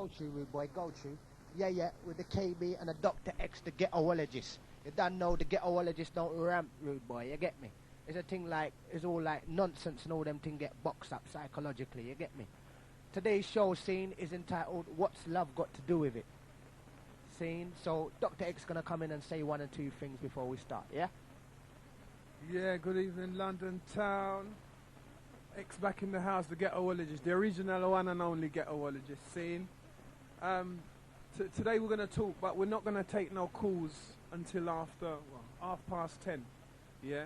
Go to, rude boy, go to. Yeah, yeah, with the KB and the Doctah X, the Ghetto-ologist. You don't know the Ghetto-ologist don't ramp, rude boy, you get me? It's a thing like, it's all like nonsense and all them things get boxed up psychologically, you get me? Today's show scene is entitled, What's Love Got to Do With It? Scene, so Doctah X gonna come in and say one or two things before we start, yeah? Yeah, good evening, London town. X back in the house, the Ghetto-ologist, the original one and only Ghetto-ologist scene. Today we're going to talk, but we're not going to take no calls until after, well, 10:30, yeah?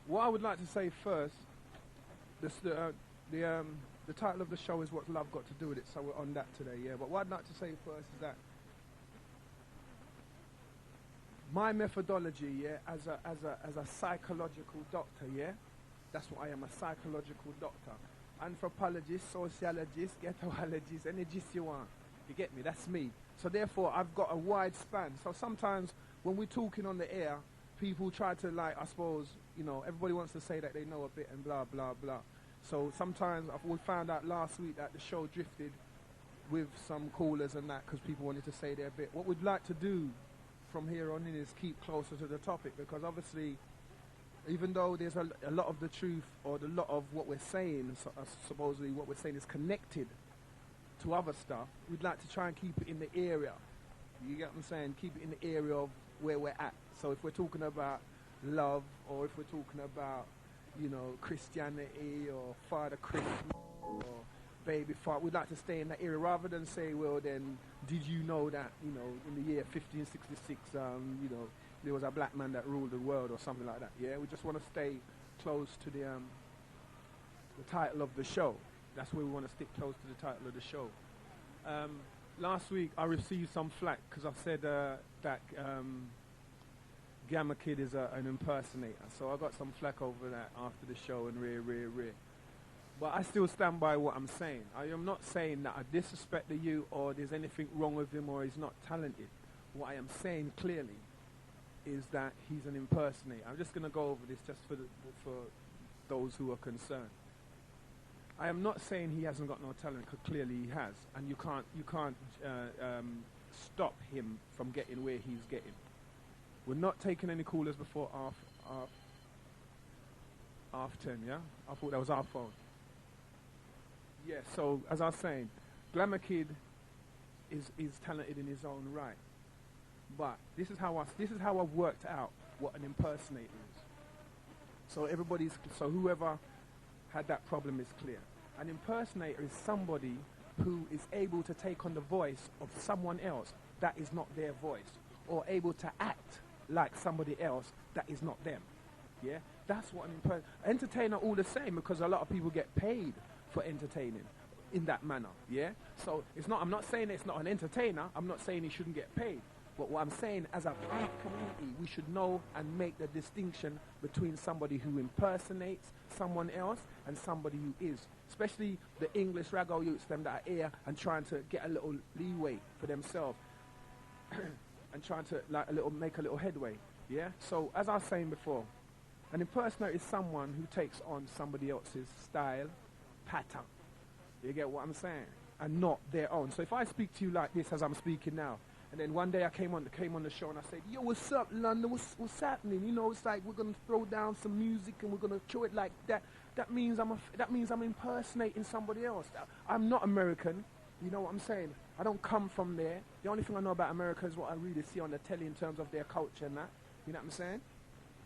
What I would like to say first, the title of the show is What's Love Got to Do With It, so we're on that today, yeah? But what I'd like to say first is that my methodology, yeah, as a psychological doctor, yeah? That's what I am, a psychological doctor. Anthropologist, sociologist, ghetto-ologist, any gist you want. You get me? That's me. So therefore, I've got a wide span. So sometimes when we're talking on the air, people try to, like, I suppose, you know, everybody wants to say that they know a bit and blah, blah, blah. So sometimes we found out last week that the show drifted with some callers and that because people wanted to say their bit. What we'd like to do from here on in is keep closer to the topic, because obviously, even though there's a lot of the truth or a lot of what we're saying, supposedly what we're saying is connected to other stuff, we'd like to try and keep it in the area. You get what I'm saying? Keep it in the area of where we're at. So if we're talking about love, or if we're talking about, you know, Christianity or Father Christmas or Baby Father, we'd like to stay in that area rather than say, well, then, did you know that, you know, in the year 1566, you know, there was a black man that ruled the world or something like that, yeah? We just want to stay close to the title of the show. That's where we want to stick close to the title of the show. Last week I received some flack because I said that Gamma Kid is an impersonator. So I got some flack over that after the show and rare. But I still stand by what I'm saying. I am not saying that I disrespect the youth or there's anything wrong with him or he's not talented. What I am saying clearly is that he's an impersonator. I'm just going to go over this just for those who are concerned. I am not saying he hasn't got no talent, because clearly he has, and you can't stop him from getting where he's getting. We're not taking any callers before half 10, yeah? I thought that was our phone. Yeah, so as I was saying, Glamour Kid is talented in his own right. But this is how I've worked out what an impersonator is. So whoever had that problem is clear. An impersonator is somebody who is able to take on the voice of someone else that is not their voice, or able to act like somebody else that is not them. Yeah, that's what an entertainer all the same, because a lot of people get paid for entertaining in that manner. Yeah, so I'm not saying it's not an entertainer. I'm not saying he shouldn't get paid. But what I'm saying, as a black community, we should know and make the distinction between somebody who impersonates someone else and somebody who is. Especially the English Raggo youths, them that are here and trying to get a little leeway for themselves and trying to make a little headway. Yeah. So as I was saying before, an impersonator is someone who takes on somebody else's style, pattern. You get what I'm saying? And not their own. So if I speak to you like this as I'm speaking now, and then one day I came on the show and I said, yo, what's up, London? What's happening? You know, it's like we're gonna throw down some music and we're gonna show it like that. That means I'm impersonating somebody else. I'm not American. You know what I'm saying? I don't come from there. The only thing I know about America is what I really see on the telly in terms of their culture and that. You know what I'm saying?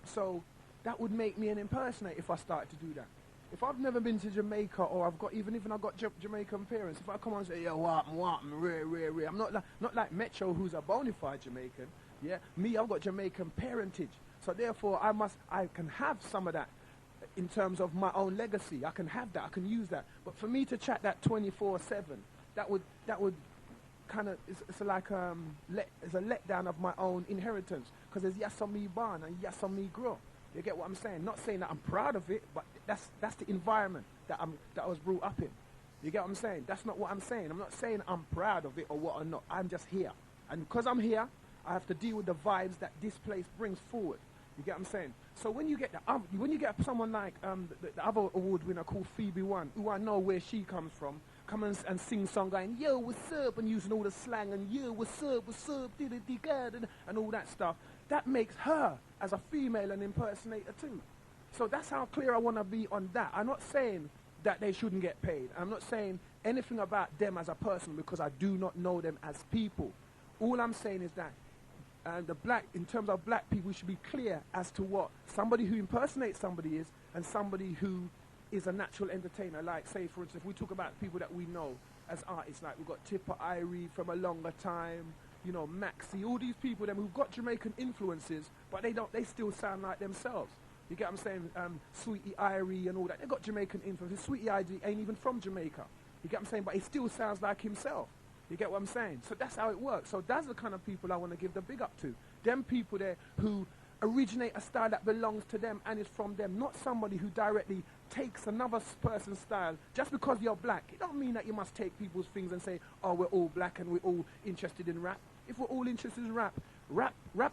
So that would make me an impersonator if I started to do that. If I've never been to Jamaica, or even if I've got Jamaican parents, if I come on and say, yo, what, rare, I'm not like Metro, who's a bona fide Jamaican. Yeah, me, I've got Jamaican parentage. So therefore, I can have some of that in terms of my own legacy. I can have that, I can use that. But for me to chat that 24/7, that would kind of, it's a letdown of my own inheritance, because there's yes on me born and yes on me grow. You get what I'm saying? Not saying that I'm proud of it, but that's the environment that I was brought up in. You get what I'm saying? That's not what I'm saying. I'm not saying I'm proud of it or what or not. I'm just here. And because I'm here, I have to deal with the vibes that this place brings forward. You get what I'm saying? So when you get someone like the other award winner called Phoebe One, who I know where she comes from, come and sing song going, yo, what's up, and using all the slang, and yo, what's up, and all that stuff. That makes her, as a female, an impersonator too. So that's how clear I want to be on that. I'm not saying that they shouldn't get paid. I'm not saying anything about them as a person because I do not know them as people. All I'm saying is that in terms of black people, we should be clear as to what somebody who impersonates somebody is and somebody who is a natural entertainer. Like, say, for instance, if we talk about people that we know as artists, like we've got Tipper Irie from a longer time, you know, Maxi, all these people them who've got Jamaican influences, but they still sound like themselves. You get what I'm saying? Sweetie Irie and all that, they got Jamaican influences. Sweetie Irie ain't even from Jamaica. You get what I'm saying? But he still sounds like himself. You get what I'm saying? So that's how it works. So that's the kind of people I want to give the big up to. Them people there who originate a style that belongs to them and is from them, not somebody who directly takes another person's style. Just because you're black, it don't mean that you must take people's things and say, oh, we're all black and we're all interested in rap. If we're all interested in rap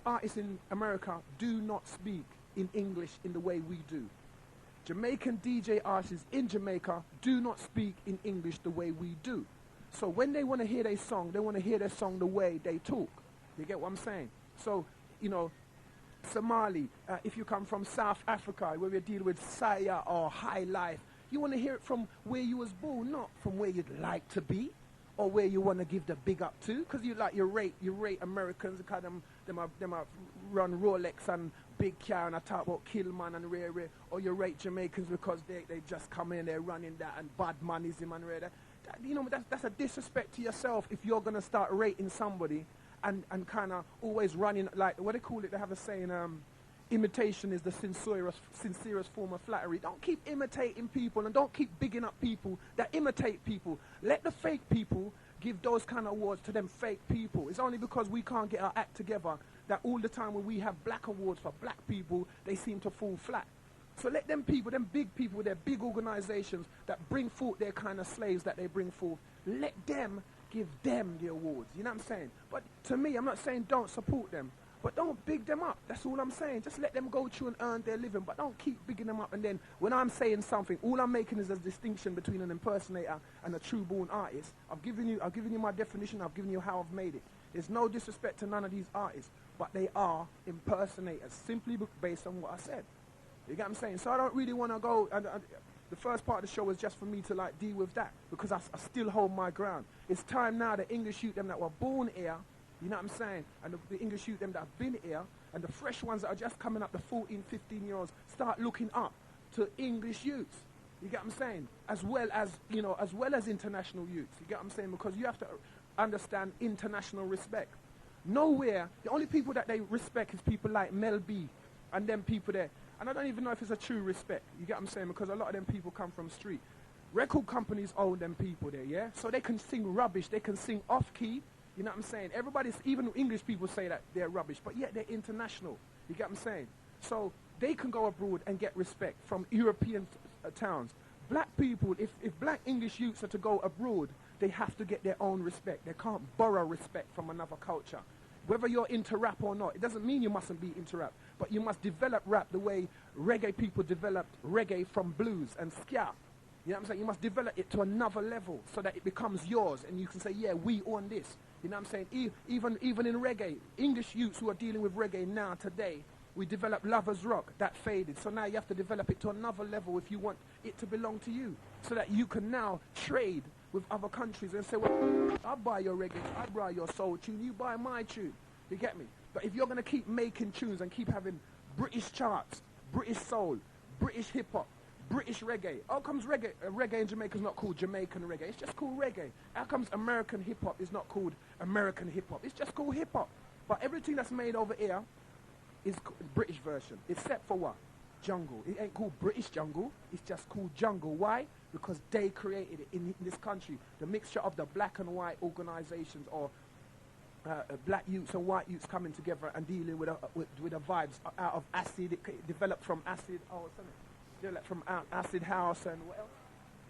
artists in America do not speak in English in the way we do. Jamaican DJ artists in Jamaica do not speak in English the way we do. So when they want to hear their song, they want to hear their song the way they talk. You get what I'm saying? So, you know, Somali, if you come from South Africa, where we deal with Saya or High Life, you want to hear it from where you was born, not from where you'd like to be or where you want to give the big up to. Because you rate Americans, because them are run Rolex and big car, and I talk about Killman and rare, or you rate Jamaicans because they just come in, they're running that, and bad manism and rare. You know, that's a disrespect to yourself if you're going to start rating somebody and kind of always running, like, what they call it, they have a saying, imitation is the sincerest form of flattery. Don't keep imitating people and don't keep bigging up people that imitate people. Let the fake people give those kind of awards to them fake people. It's only because we can't get our act together that all the time when we have black awards for black people, they seem to fall flat. So let them people, them big people with their big organizations that bring forth their kind of slaves that they bring forth, let them give them the awards. You know what I'm saying? But to me, I'm not saying don't support them, but don't big them up. That's all I'm saying. Just let them go through and earn their living, but don't keep bigging them up. And then when I'm saying something, all I'm making is a distinction between an impersonator and a true-born artist. I've given you my definition. I've given you how I've made it. There's no disrespect to none of these artists, but they are impersonators simply based on what I said. You get what I'm saying? So I don't really want to go, and the first part of the show was just for me to like deal with that, because I still hold my ground. It's time now the English youth them that were born here, you know what I'm saying, and the English youth them that have been here, and the fresh ones that are just coming up, the 14, 15-year-olds, start looking up to English youths. You get what I'm saying? As well as international youths. You get what I'm saying? Because you have to understand international respect. Nowhere, the only people that they respect is people like Mel B and them people there. And I don't even know if it's a true respect. You get what I'm saying? Because a lot of them people come from street. Record companies own them people there, yeah? So they can sing rubbish. They can sing off-key. You know what I'm saying? Even English people say that they're rubbish, but yet they're international. You get what I'm saying? So they can go abroad and get respect from European towns. Black people, if black English youths are to go abroad, they have to get their own respect. They can't borrow respect from another culture. Whether you're into rap or not, it doesn't mean you mustn't be into rap, but you must develop rap the way reggae people developed reggae from blues and ska. You know what I'm saying? You must develop it to another level so that it becomes yours and you can say, yeah, we own this. You know what I'm saying? Even in reggae, English youths who are dealing with reggae now, today, we developed Lovers Rock, that faded. So now you have to develop it to another level if you want it to belong to you, so that you can now trade with other countries and say, well, I'll buy your reggae, I'll buy your soul tune, you buy my tune. You get me? But if you're going to keep making tunes and keep having British charts, British soul, British hip-hop, British reggae, how comes reggae in Jamaica is not called Jamaican reggae? It's just called reggae. How comes American hip-hop is not called American hip-hop? It's just called hip-hop. But everything that's made over here is British version, except for what? Jungle. It ain't called British jungle, it's just called jungle. Why? Because they created it in this country. The mixture of the black and white organizations, or black youths and white youths coming together and dealing with the vibes out of acid. It developed from acid, developed from acid house and what else?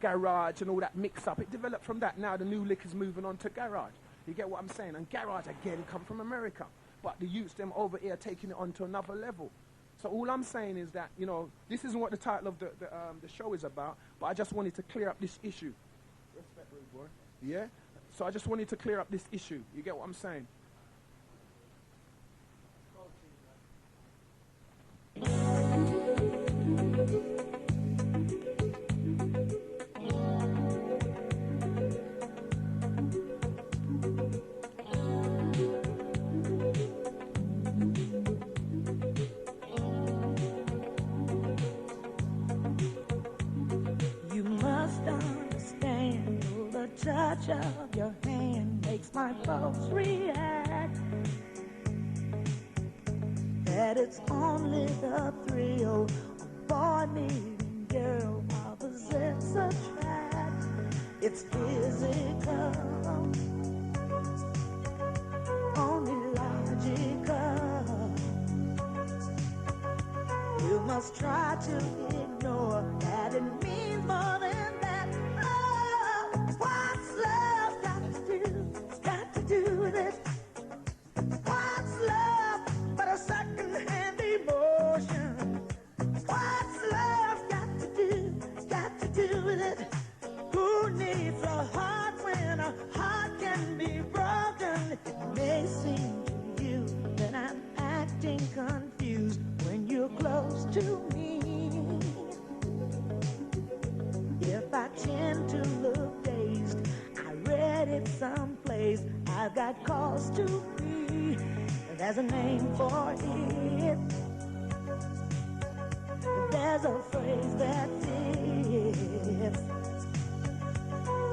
Garage and all that mix up. It developed from that. Now the new lick is moving on to garage. You get what I'm saying? And garage again come from America. But the youths them over here taking it on to another level. So all I'm saying is that, you know, this isn't what the title of the show is about, but I just wanted to clear up this issue. Respect. rude boy. Yeah? So I just wanted to clear up this issue. You get what I'm saying? You must understand, the touch of your hand makes my pulse react. That it's only the thrill of boy meeting girl, opposites attract. It's physical, only logical. You must try to ignore that it means more than that. Oh, what's love got to do? It's got to do with it. What's love but a second-hand emotion? What's love got to do? It's got to do with it. Who needs a heart when a heart can be broken? It may seem to you that I'm acting confused when you're close to me. If I tend to look dazed, I read it someplace, I've got cause to be. There's a name for it. There's a phrase that fits.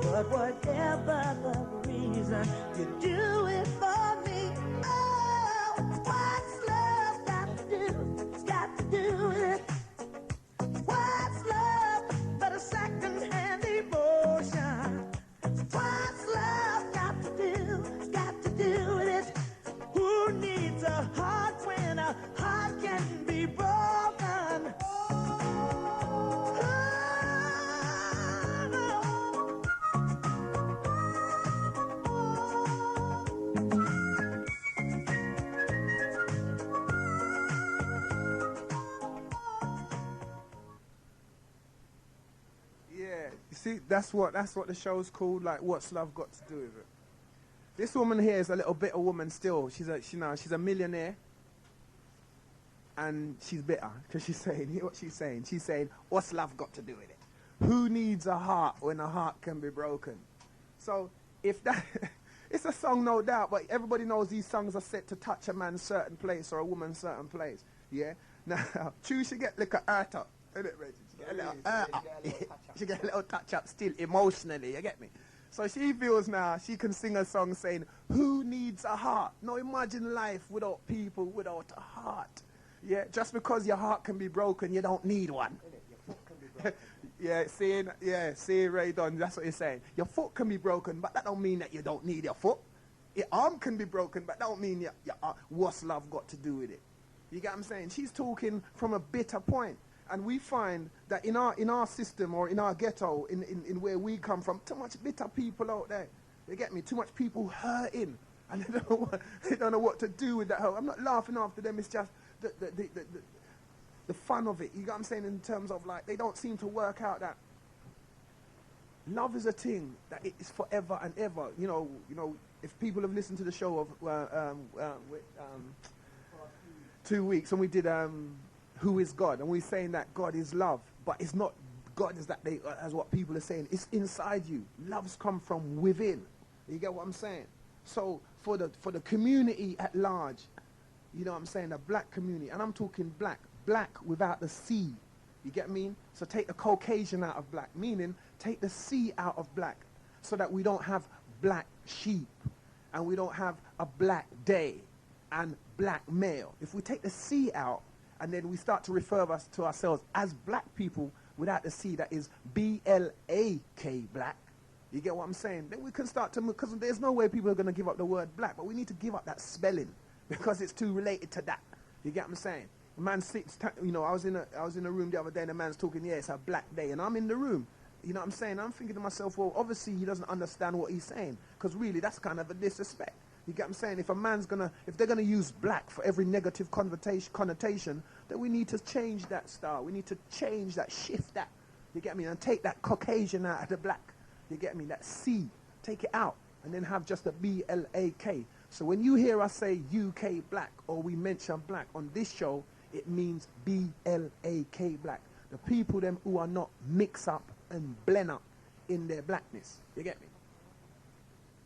But whatever the reason, you do it for me. Oh, what's love got to do? It's got to do with it. What's love but a second-hand emotion? What's love got to do? It's got to do with it. Who needs a heart when a heart can be broken? Yeah, you see, that's what the show's called. Like, what's love got to do with it? This woman here is a little bitter woman still. She's a millionaire, and she's bitter because she's saying, hear what she's saying. She's saying, what's love got to do with it? Who needs a heart when a heart can be broken? So if that, it's a song, no doubt, but everybody knows these songs are set to touch a man's certain place or a woman's certain place. Yeah. Now, choose she get like a hurt up, isn't it, Reggie? She get a little hurt up. She get a little touch up still emotionally. You get me? So she feels now she can sing a song saying, who needs a heart? Now imagine life without people, without a heart. Yeah, just because your heart can be broken, you don't need one. See, Ray Don, that's what you're saying. Your foot can be broken, but that don't mean that you don't need your foot. Your arm can be broken, but that don't mean your what's love got to do with it? You get what I'm saying? She's talking from a bitter point. And we find that in our system or in our ghetto, in where we come from, too much bitter people out there. You get me? Too much people hurting. And they don't know what to do with that hurt. I'm not laughing after them. It's just the fun of it. You get what I'm saying? In terms of, like, they don't seem to work out that love is a thing that it is forever and ever. You know, if people have listened to the show of 2 weeks, and we did Who is God? And we're saying that God is love, but it's not God is that they, as what people are saying. It's inside you. Love's come from within. You get what I'm saying? So for the community at large, you know what I'm saying, the black community, and I'm talking black without the C. You get me? So take the Caucasian out of black, meaning take the C out of black, so that we don't have black sheep, and we don't have a black day and black male. If we take the C out, and then we start to refer us to ourselves as black people without the C, that is B-L-A-K, black. You get what I'm saying? Then we can start to move, because there's no way people are going to give up the word black, but we need to give up that spelling because it's too related to that. You get what I'm saying? A man sits, you know, I was in a room the other day and a man's talking, yeah, it's a black day, and I'm in the room. You know what I'm saying? I'm thinking to myself, well, obviously he doesn't understand what he's saying, because really that's kind of a disrespect. You get what I'm saying? If they're gonna use black for every negative connotation, then we need to change that style. We need to change that, shift that. You get me? And take that Caucasian out of the black. You get me? That C, take it out, and then have just a B-L-A-K. So when you hear us say UK black, or we mention black on this show, it means B-L-A-K black. The people them who are not mix up and blend up in their blackness. You get me?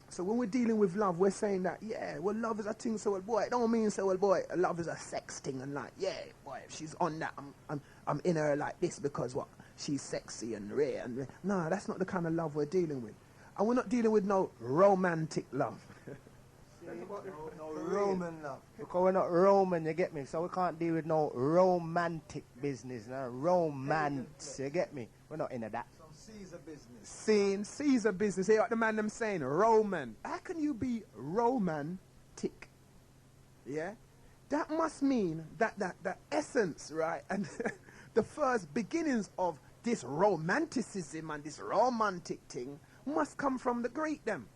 So when we're dealing with love, we're saying that, yeah, well, love is a thing, so well, boy, it don't mean so well, boy, love is a sex thing, and like, yeah, boy, if she's on that, I'm in her like this because what? She's sexy and rare and no, that's not the kind of love we're dealing with. And we're not dealing with no romantic love. No Roman love. Because we're not Roman, you get me? So we can't deal with no romantic business, no romance, you get me? We're not into that. Caesar business. Caesar business. Hear what the man them saying? Roman. How can you be romantic? Yeah? That must mean that the essence, right? And the first beginnings of this romanticism and this romantic thing must come from the Greek them.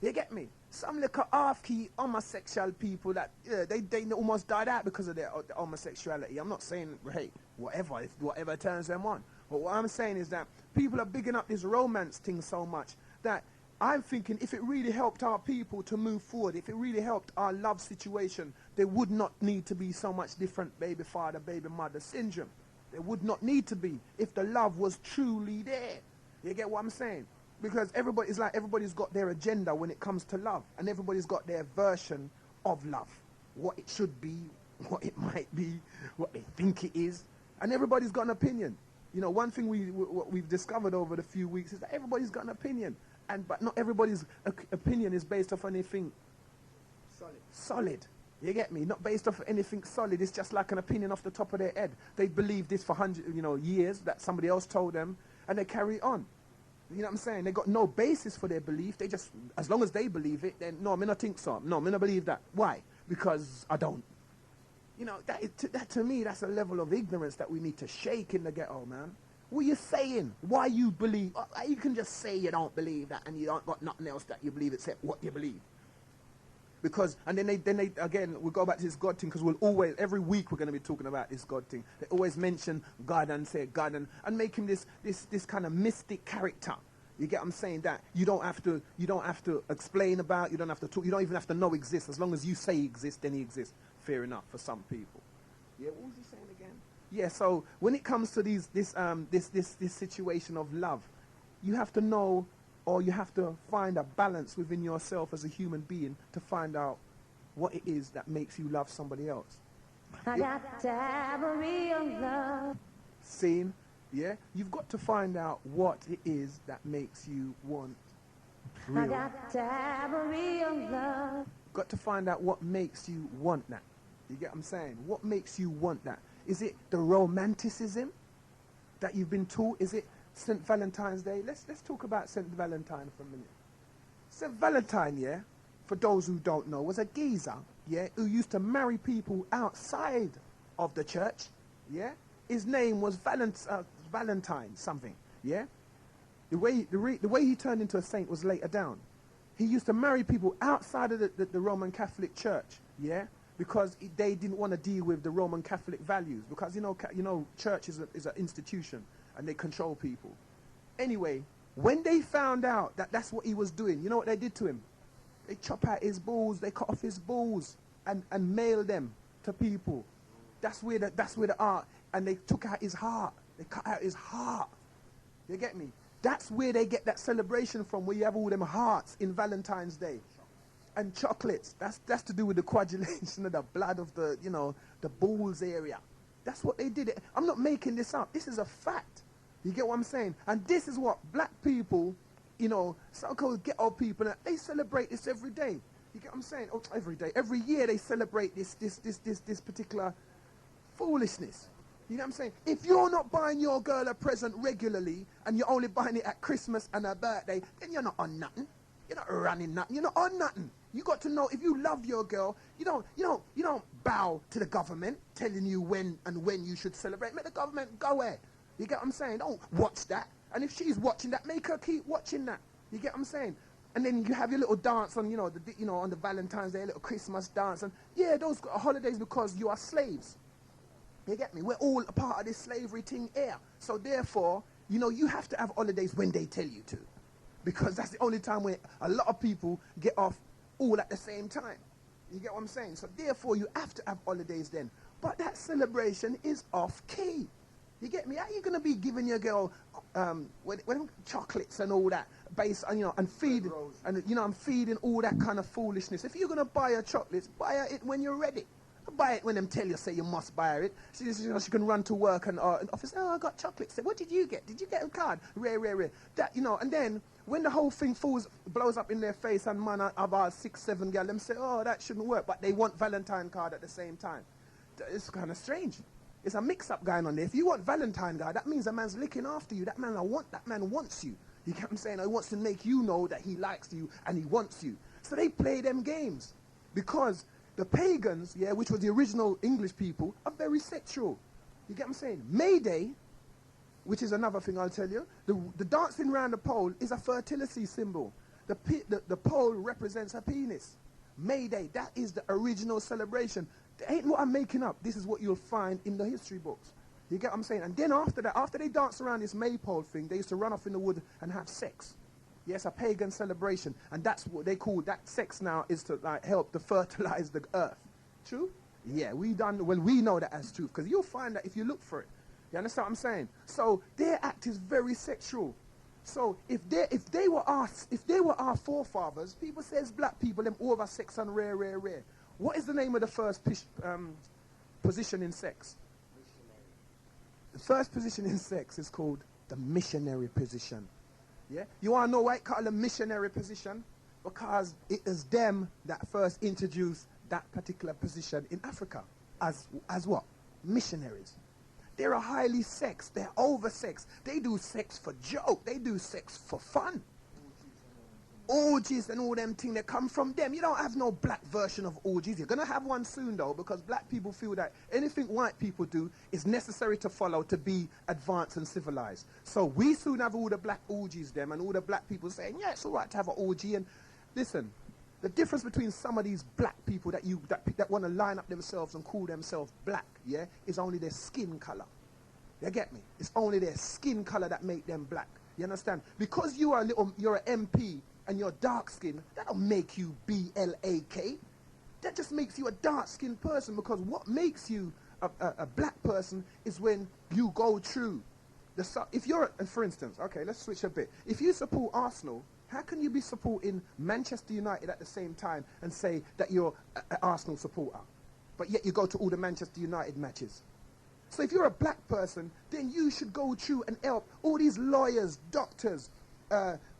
You get me? Some little half-key homosexual people that they almost died out because of their homosexuality. I'm not saying, hey, whatever turns them on. But what I'm saying is that people are bigging up this romance thing so much that I'm thinking if it really helped our people to move forward, if it really helped our love situation, there would not need to be so much different baby father, baby mother syndrome. There would not need to be if the love was truly there. You get what I'm saying? Because everybody's got their agenda when it comes to love, and everybody's got their version of love. What it should be, what it might be, what they think it is, and everybody's got an opinion. You know, one thing we've discovered over the few weeks is that everybody's got an opinion, but not everybody's opinion is based off anything solid. You get me? Not based off anything solid. It's just like an opinion off the top of their head. They believe this for years that somebody else told them, and they carry on. You know what I'm saying? They got no basis for their belief. They just, as long as they believe it, then no, me not think so. No, me not believe that. Why? Because I don't. You know, that to me, that's a level of ignorance that we need to shake in the ghetto, man. What are you saying? Why you believe? You can just say you don't believe that and you don't got nothing else that you believe except what you believe. Because, and then they again, we'll go back to this God thing because we'll always, every week we're going to be talking about this God thing. They always mention God and say God and make him this kind of mystic character. You get what I'm saying? That you don't have to explain about, you don't have to talk, you don't even have to know exists. As long as you say he exists, then he exists. Fair enough for some people. Yeah, what was he saying again? Yeah, so when it comes to this situation of love, you have to know, or you have to find a balance within yourself as a human being to find out what it is that makes you love somebody else. I got to have a real love. Seen? Yeah? You've got to find out what it is that makes you want real. I got to have a real love. Got to find out what makes you want that. You get what I'm saying? What makes you want that? Is it the romanticism that you've been taught? Is it St. Valentine's Day? Let's talk about St. Valentine for a minute. St. Valentine, yeah, for those who don't know, was a geezer, yeah, who used to marry people outside of the church, yeah. His name was Valentine something, yeah. The way he turned into a saint was later down. He used to marry people outside of the Roman Catholic Church, yeah, because they didn't want to deal with the Roman Catholic values. Because you know, church is an institution and they control people. Anyway, when they found out that that's what he was doing, you know what they did to him? They chop out his balls, they cut off his balls, and mail them to people. That's where the art. And they took out his heart. They cut out his heart. You get me? That's where they get that celebration from, where you have all them hearts in Valentine's Day. And chocolates. That's to do with the coagulation of the blood of the balls area. That's what they did. I'm not making this up. This is a fact. You get what I'm saying? And this is what black people, so-called ghetto people, they celebrate this every day. You get what I'm saying? Oh, every day. Every year they celebrate this particular foolishness. You know what I'm saying? If you're not buying your girl a present regularly and you're only buying it at Christmas and her birthday, then you're not on nothing. You're not running nothing. You're not on nothing. You got to know, if you love your girl, you don't bow to the government telling you when you should celebrate. Let the government go ahead. You get what I'm saying? Don't watch that. And if she's watching that, make her keep watching that. You get what I'm saying? And then you have your little dance on, on the Valentine's Day, a little Christmas dance. And yeah, those are holidays because you are slaves. You get me? We're all a part of this slavery thing here. So therefore, you have to have holidays when they tell you to. because that's the only time where a lot of people get off all at the same time. You get what I'm saying? So therefore, you have to have holidays then. But that celebration is off key. You get me? How are you going to be giving your girl when chocolates and all that, based on, and feeding, and I'm feeding all that kind of foolishness. If you're going to buy her chocolates, buy her it when you're ready. Buy it when them tell you, say you must buy her it. She can run to work and office, oh, I got chocolates. Say, what did you get? Did you get a card? Rare. That, and then when the whole thing blows up in their face and man of our 6, 7 gal, them say, oh, that shouldn't work. But they want Valentine card at the same time. It's kind of strange. It's a mix-up going on there. If you want Valentine card, that means a man's looking after you. That man wants you. You get what I'm saying? He wants to make you know that he likes you and he wants you. So they play them games because the pagans, which was the original English people, are very sexual. You get what I'm saying? May Day, which is another thing I'll tell you, the dancing around the pole is a fertility symbol. The pole represents a penis. May Day, that is the original celebration. That ain't what I'm making up. This is what you'll find in the history books. You get what I'm saying? And then after that, after they dance around this maypole thing, they used to run off in the wood and have sex. Yes, a pagan celebration. And that's what they call that sex now, is to help to fertilize the earth. True? Yeah, we know that as truth, because you'll find that if you look for it. You understand what I'm saying? So their act is very sexual. So if they were our forefathers, people says black people, them over sex and rare. What is the name of the first position in sex? Missionary. The first position in sex is called the missionary position. Yeah? You want to know why it's called a missionary position? Because it is them that first introduced that particular position in Africa. As what? Missionaries. They're highly sexed. They're over-sexed. They do sex for joke. They do sex for fun. Orgies and all them things that come from them. You don't have no black version of orgies. You're going to have one soon, though, because black people feel that anything white people do is necessary to follow to be advanced and civilized. So we soon have all the black orgies, them, and all the black people saying, yeah, it's all right to have an orgy. And listen, the difference between some of these black people that want to line up themselves and call themselves black, is only their skin color. You get me? It's only their skin color that make them black. You understand? Because you're an MP and you're dark skinned, that don't make you BLAK. That just makes you a dark skinned person, because what makes you a black person is when you go through if you're, for instance, okay, let's switch a bit. If you support Arsenal, how can you be supporting Manchester United at the same time and say that you're an Arsenal supporter, but yet you go to all the Manchester United matches? So if you're a black person, then you should go through and help all these lawyers, doctors,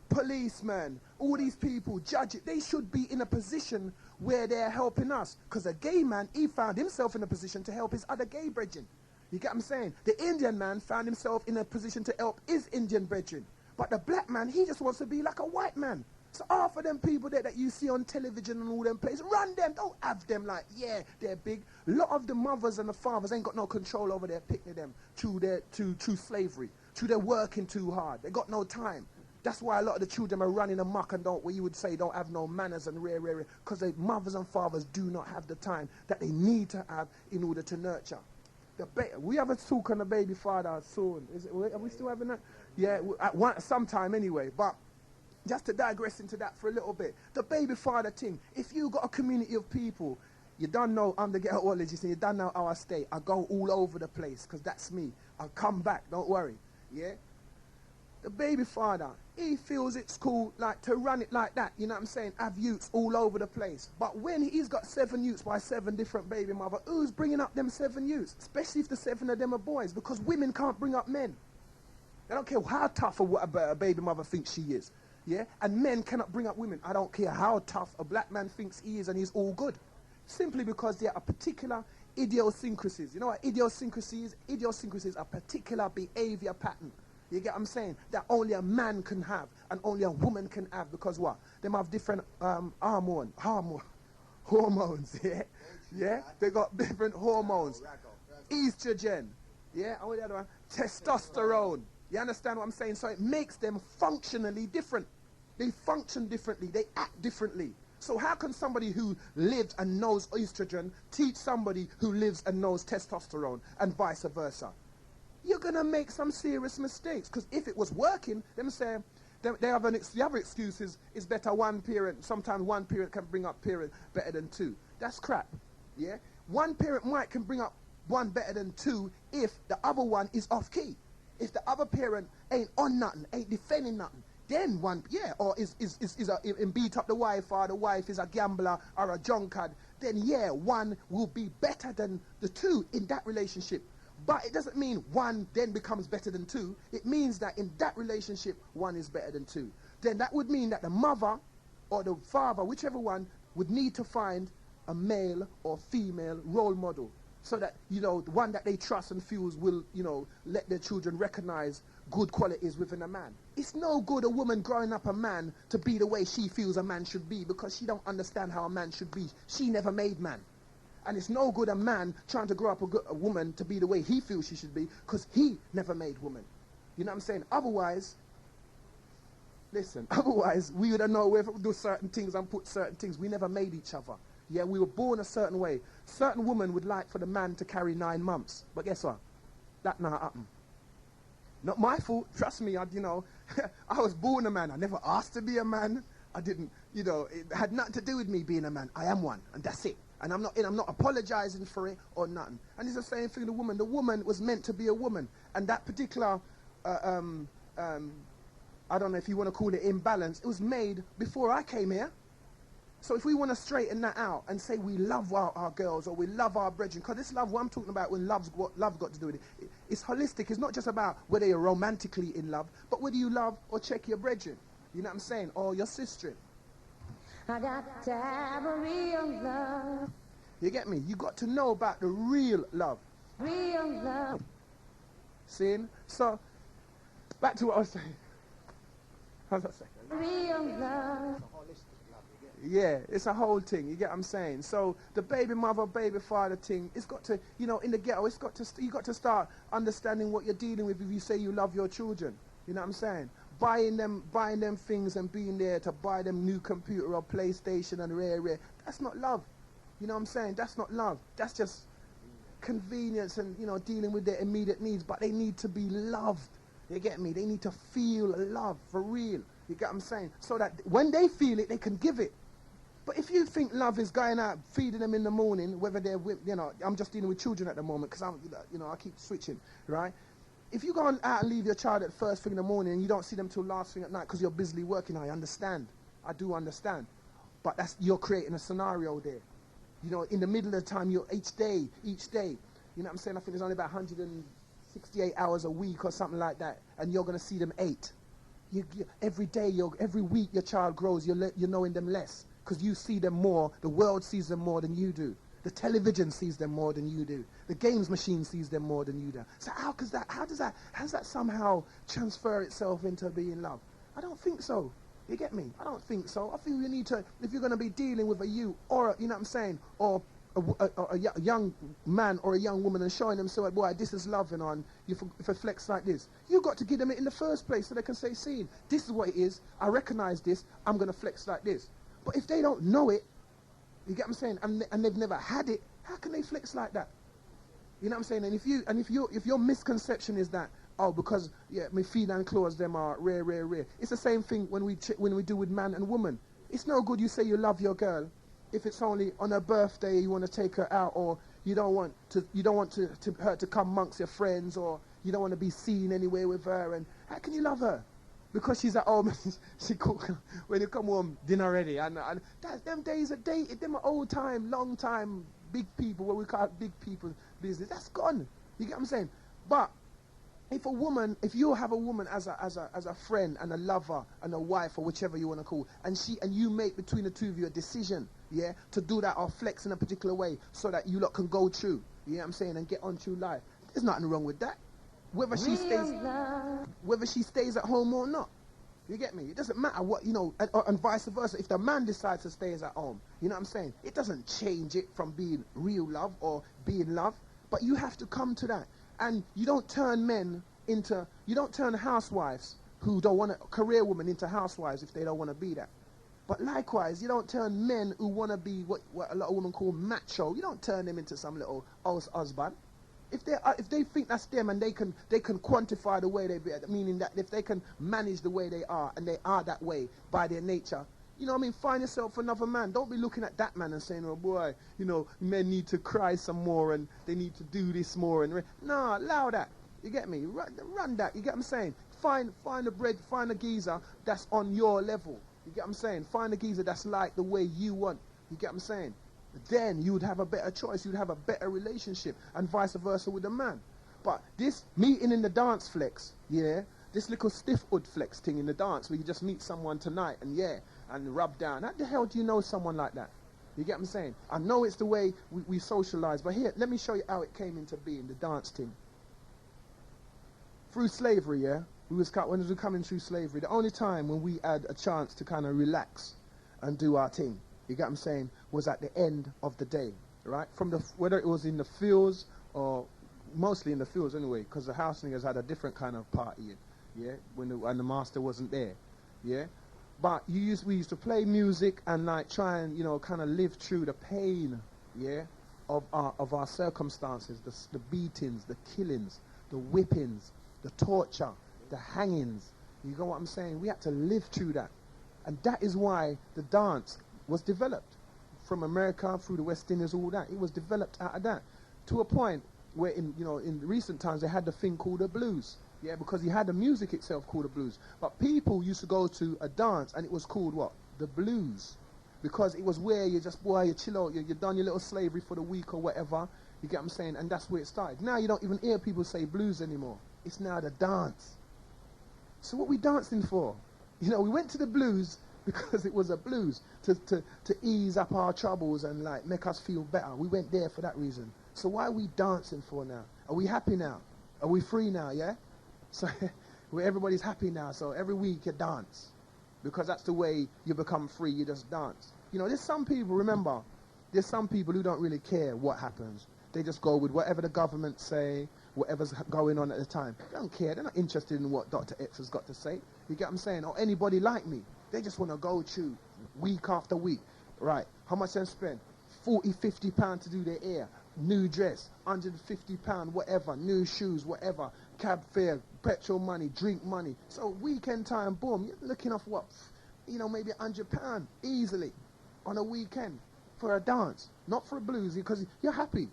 policemen, all these people, judges. They should be in a position where they're helping us. Because a gay man, he found himself in a position to help his other gay brethren. You get what I'm saying? The Indian man found himself in a position to help his Indian brethren. But the black man, he just wants to be like a white man. So half of them people that you see on television and all them places, run them. Don't have them like, yeah, they're big. A lot of the mothers and the fathers ain't got no control over their picking them through slavery, through their working too hard. They got no time. That's why a lot of the children are running amok and what you would say don't have no manners and rare, because the mothers and fathers do not have the time that they need to have in order to nurture. We have a talk on the baby father soon. Are we still having that? Yeah, sometime anyway. But just to digress into that for a little bit, the baby father thing. If you got a community of people, you don't know I'm the Ghetto-ologist and you don't know how I stay. I go all over the place because that's me. I'll come back, don't worry. Yeah? The baby father, he feels it's cool like to run it like that, you know what I'm saying, have youths all over the place. But when he's got 7 youths by 7 different baby mothers, who's bringing up them 7 youths? Especially if the 7 of them are boys, because women can't bring up men. They don't care how tough a baby mother thinks she is. Yeah? And men cannot bring up women. I don't care how tough a black man thinks he is and he's all good. Simply because there are particular idiosyncrasies. You know what idiosyncrasy is? Idiosyncrasy is a particular behavior pattern. You get what I'm saying? That only a man can have and only a woman can have, because what? They have different hormones, yeah? Yeah? They got different hormones. Estrogen, yeah? And what the other one? Testosterone. You understand what I'm saying? So it makes them functionally different. They function differently. They act differently. So how can somebody who lives and knows estrogen teach somebody who lives and knows testosterone, and vice versa? You're going to make some serious mistakes, because if it was working, them say, They have the other excuse is better one parent. Sometimes one parent can bring up parent better than two. That's crap. Yeah? One parent can bring up one better than two if the other one is off key. If the other parent ain't on nothing, ain't defending nothing, then one, yeah, or and beat up the wife, or the wife is a gambler or a drunkard, then yeah, one will be better than the two in that relationship. But it doesn't mean one then becomes better than two. It means that in that relationship, one is better than two. Then that would mean that the mother or the father, whichever one, would need to find a male or female role model, so that, you know, the one that they trust and feels will, you know, let their children recognize good qualities within a man. It's no good a woman growing up a man to be the way she feels a man should be, because she don't understand how a man should be. She never made man. And it's no good a man trying to grow up a woman to be the way he feels she should be, because he never made woman. You know what I'm saying? Otherwise, listen, otherwise we would know where to do certain things and put certain things. We never made each other. Yeah, we were born a certain way. Certain woman would like for the man to carry 9 months. But guess what? That not happen. Not my fault. Trust me, I was born a man. I never asked to be a man. I didn't, you know, it had nothing to do with me being a man. I am one, and that's it. And I'm not apologizing for it or nothing. And it's the same thing with the woman. The woman was meant to be a woman. And that particular, I don't know if you want to call it imbalance, it was made before I came here. So if we want to straighten that out and say we love our girls or we love our brethren, because this love, what I'm talking about, what love got to do with it, it's holistic. It's not just about whether you're romantically in love, but whether you love or check your brethren. You know what I'm saying? Or your sister. I got to have a real love. You get me? You got to know about the real love. Real love. Seeing? So, back to what I was saying. How's that second? Real love. Yeah, it's a whole thing, you get what I'm saying? So the baby mother, baby father thing, it's got to, you know, in the ghetto, you got to start understanding what you're dealing with if you say you love your children. You know what I'm saying? Buying them things and being there to buy them new computer or PlayStation and rare. That's not love. You know what I'm saying? That's not love. That's just convenience and, you know, dealing with their immediate needs. But they need to be loved. You get me? They need to feel love for real. You get what I'm saying? So that when they feel it, they can give it. But if you think love is going out, feeding them in the morning, whether they're, you know, I'm just dealing with children at the moment because I keep switching, right? If you go out and leave your child at first thing in the morning and you don't see them till last thing at night because you're busily working, I understand. I do understand. But you're creating a scenario there. You know, in the middle of the time, each day, you know what I'm saying? I think there's only about 168 hours a week or something like that, and you're going to see them 8. Every day, every week your child grows, you're knowing them less. Because you see them more, the world sees them more than you do. The television sees them more than you do. The games machine sees them more than you do. So how does that somehow transfer itself into being love? I don't think so. You get me? I don't think so. I think you need to, if you're going to be dealing with a youth, or, you know what I'm saying, or a young man or a young woman and showing them, so, boy, this is loving on, if it flex like this, you've got to give them it in the first place so they can say, see, this is what it is, I recognize this, I'm going to flex like this. But if they don't know it, you get what I'm saying, and they've never had it, how can they flex like that? You know what I'm saying? And if your misconception is that, oh, because my feline claws them are rare. It's the same thing when we do with man and woman. It's no good you say you love your girl if it's only on her birthday you want to take her out, or you don't want her to come amongst your friends, or you don't want to be seen anywhere with her. And how can you love her? Because she's at home, she cook when you come home, dinner ready. And them days of dating, them are old time, long time, big people, what we call big people business. That's gone. You get what I'm saying? But if you have a woman as a friend and a lover and a wife or whichever you want to call, and you make between the two of you a decision, yeah, to do that or flex in a particular way so that you lot can go through, you know what I'm saying, and get on through life. There's nothing wrong with that. Whether she stays at home or not. You get me? It doesn't matter what, you know, and vice versa. If the man decides to stay at home, you know what I'm saying? It doesn't change it from being real love or being love, but you have to come to that. And you don't turn housewives who don't want career women into housewives if they don't want to be that. But likewise, you don't turn men who want to be what a lot of women call macho. You don't turn them into some little husband. If they think that's them and they can quantify the way they be, meaning that if they can manage the way they are and they are that way by their nature, you know what I mean, find yourself another man. Don't be looking at that man and saying, oh boy, you know, men need to cry some more and they need to do this more. And no, allow that. You get me? Run that. You get what I'm saying? Find a geezer that's on your level. You get what I'm saying? Find a geezer that's like the way you want. You get what I'm saying? Then you would have a better choice. You'd have a better relationship, and vice versa with a man. But this meeting in the dance flex, yeah, this little stiffwood flex thing in the dance where you just meet someone tonight and rub down. How the hell do you know someone like that? You get what I'm saying? I know it's the way we socialize, but here, let me show you how it came into being, the dance thing. Through slavery, yeah, when we were coming through slavery, the only time when we had a chance to kind of relax and do our thing, you get what I'm saying, was at the end of the day, right? Whether it was in the fields or mostly in the fields anyway, because the house niggas had a different kind of party, yeah, when the master wasn't there, yeah. But we used to play music and like try and, you know, kind of live through the pain, yeah, of our circumstances, the beatings, the killings, the whippings, the torture, the hangings. You know what I'm saying? We had to live through that, and that is why the dance was developed from America through the West Indies, all that. It was developed out of that, to a point where in recent times they had the thing called the blues, yeah, because you had the music itself called the blues. But people used to go to a dance and it was called what? The blues, because it was where you just, boy, you chill out, you done your little slavery for the week or whatever. You get what I'm saying? And that's where it started. Now you don't even hear people say blues anymore. It's now the dance. So what we dancing for? You know, we went to the blues because it was a blues to ease up our troubles and like make us feel better. We went there for that reason. So why are we dancing for now? Are we happy now? Are we free now, yeah? So where everybody's happy now, so every week you dance. Because that's the way you become free, you just dance. You know, there's some people who don't really care what happens. They just go with whatever the government say, whatever's going on at the time. They don't care, they're not interested in what Doctah X has got to say. You get what I'm saying? Or anybody like me. They just want to go through week after week. Right, how much they spend? 40, 50 pounds to do their hair. New dress, 150 pounds, whatever. New shoes, whatever. Cab fare, petrol money, drink money. So weekend time, boom, you're looking off what? You know, maybe 100 pounds easily on a weekend for a dance. Not for a blues, because you're happy.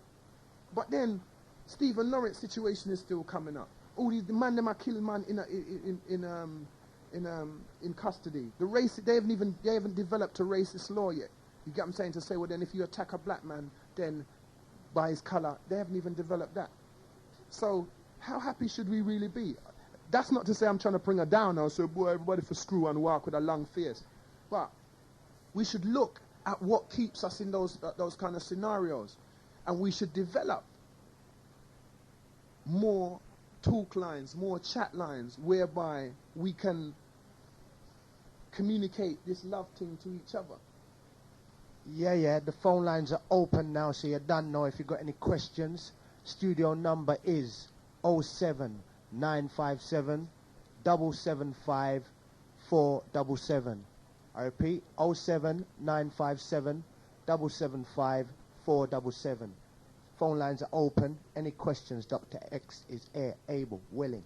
But then Stephen Lawrence situation is still coming up. All these, the man them are killing man in custody. They haven't developed a racist law yet. You get what I'm saying? To say, well then if you attack a black man, then by his colour, they haven't even developed that. So how happy should we really be? That's not to say I'm trying to bring her down now, so boy, everybody for screw and walk with a long face. But we should look at what keeps us in those kind of scenarios. And we should develop more talk lines, more chat lines, whereby we can communicate this love thing to each other. Yeah, the phone lines are open now, so you don't know if you've got any questions. Studio number is 07957 775 477. I repeat, 07957 775 477. Phone lines are open. Any questions? Doctah X is able, willing.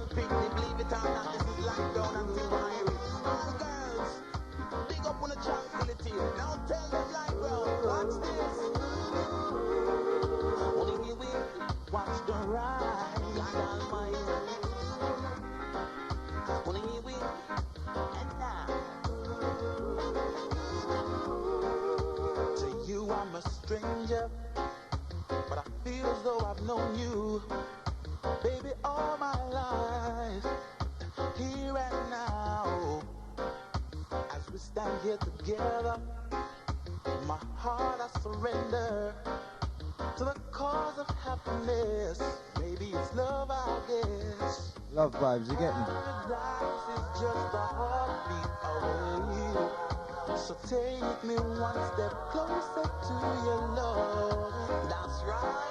Believe it or not, this is life down until virus. All girls, big up on the tranquility. Now tell them like, well, watch this. Only here we watch the rise, almighty. Only here we, and now. To you I'm a stranger, but I feel as though I've known you. Baby, all my life, here and now, as we stand here together, my heart I surrender to the cause of happiness. Maybe it's love, I guess. Love vibes, you get me? Paradise is just a heartbeat away. So take me one step closer to your love. That's right.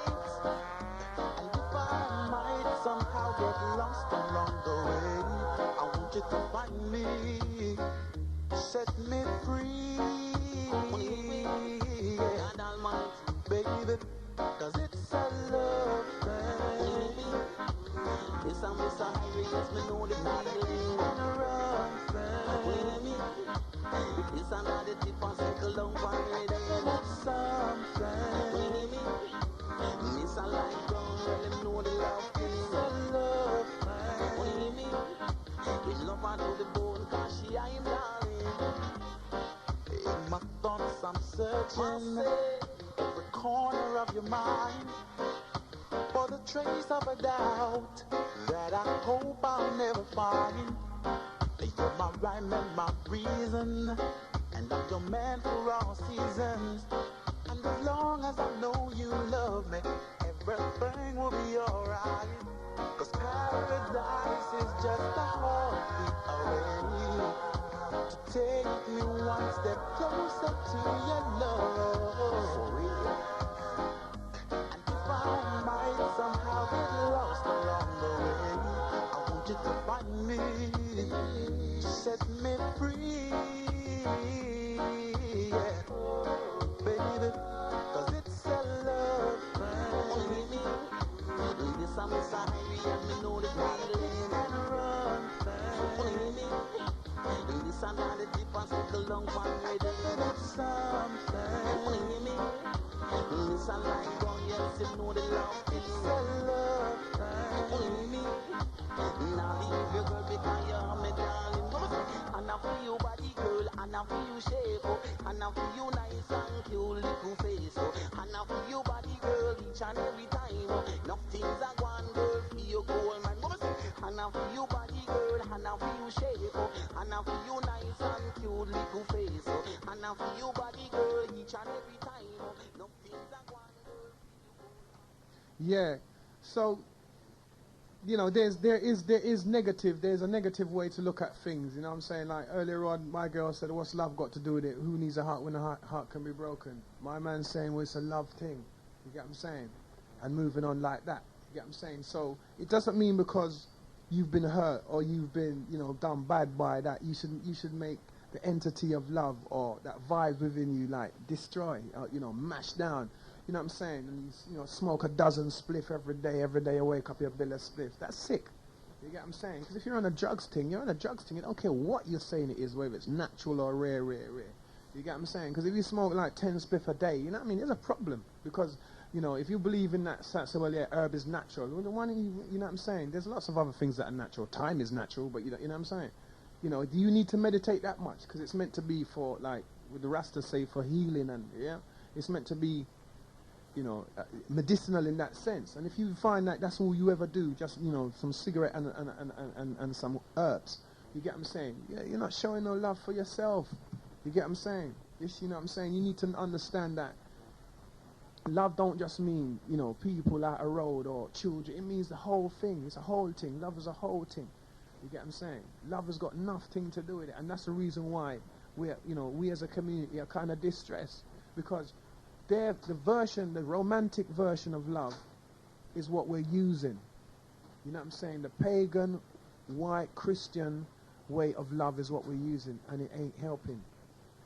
Somehow get lost along the way. I want you to find me, set me free. God Almighty, baby, cause it's a love thing. It's a mystery, yes, me know the feeling and a run thing. It's another tip and circle down for me, then it's something. Miss a light ground, well, them know the love thing. It's a love thing. In love her to the bone, cause she I'm darling. In my thoughts I'm searching every corner of your mind for the trace of a doubt that I hope I'll never find. You're my rhyme and my reason, and I'm your man for all seasons. And as long as I know you love me, everything will be alright. Cause paradise is just a heartbeat away. To take me one step closer to your love. For real. And if I might somehow get lost along the way, I want you to find me, set me free, yeah, baby, cause it's a love thing. This I'm inside, and me know the feeling and run thing. This another deep and circle long one way, then it's something. This a light gone, yes, you know the love, it's a love thing. Now leave your girl because you're my darling. And I feel you body girl, and I feel you shape, oh. And I feel you nice and cute little face, oh. And I feel you body girl each and every time, oh. Enough things are one girl for your gold man. And I feel you body girl, and I feel you shape, oh. And I feel you nice and cute little face, oh. And I feel you body girl each and every time, oh. Enough things are one girl for your gold man. Yeah. So, you know, there's a negative way to look at things, you know what I'm saying? Like earlier on, my girl said, what's love got to do with it? Who needs a heart when a heart can be broken? My man's saying, well, it's a love thing, you get what I'm saying? And moving on like that, you get what I'm saying? So it doesn't mean because you've been hurt or you've been, you know, done bad by that, you should make the entity of love or that vibe within you like destroy, you know, mash down. You know what I'm saying? And you know, smoke a dozen spliff every day you wake up your bill of spliff. That's sick. You get what I'm saying? Because if you're on a drugs thing, you're on a drugs thing. You don't care what you're saying it is, whether it's natural or rare. You get what I'm saying? Because if you smoke like 10 spliff a day, you know what I mean? There's a problem. Because, you know, if you believe in that, so well, yeah, herb is natural. Well, why don't you know what I'm saying? There's lots of other things that are natural. Time is natural, but you know what I'm saying? You know, do you need to meditate that much? Because it's meant to be for, like, with the Rastas say, for healing and, yeah? It's meant to be, you know, medicinal in that sense. And if you find that that's all you ever do, just, you know, some cigarette and some herbs, you get what I'm saying? Yeah, you're not showing no love for yourself. You get what I'm saying? Yes, you know what I'm saying? You need to understand that love don't just mean, you know, people out a road or children. It means the whole thing. It's a whole thing. Love is a whole thing. You get what I'm saying? Love has got nothing to do with it. And that's the reason why we as a community are kind of distressed, because the romantic version of love is what we're using. You know what I'm saying? The pagan, white, Christian way of love is what we're using, and it ain't helping.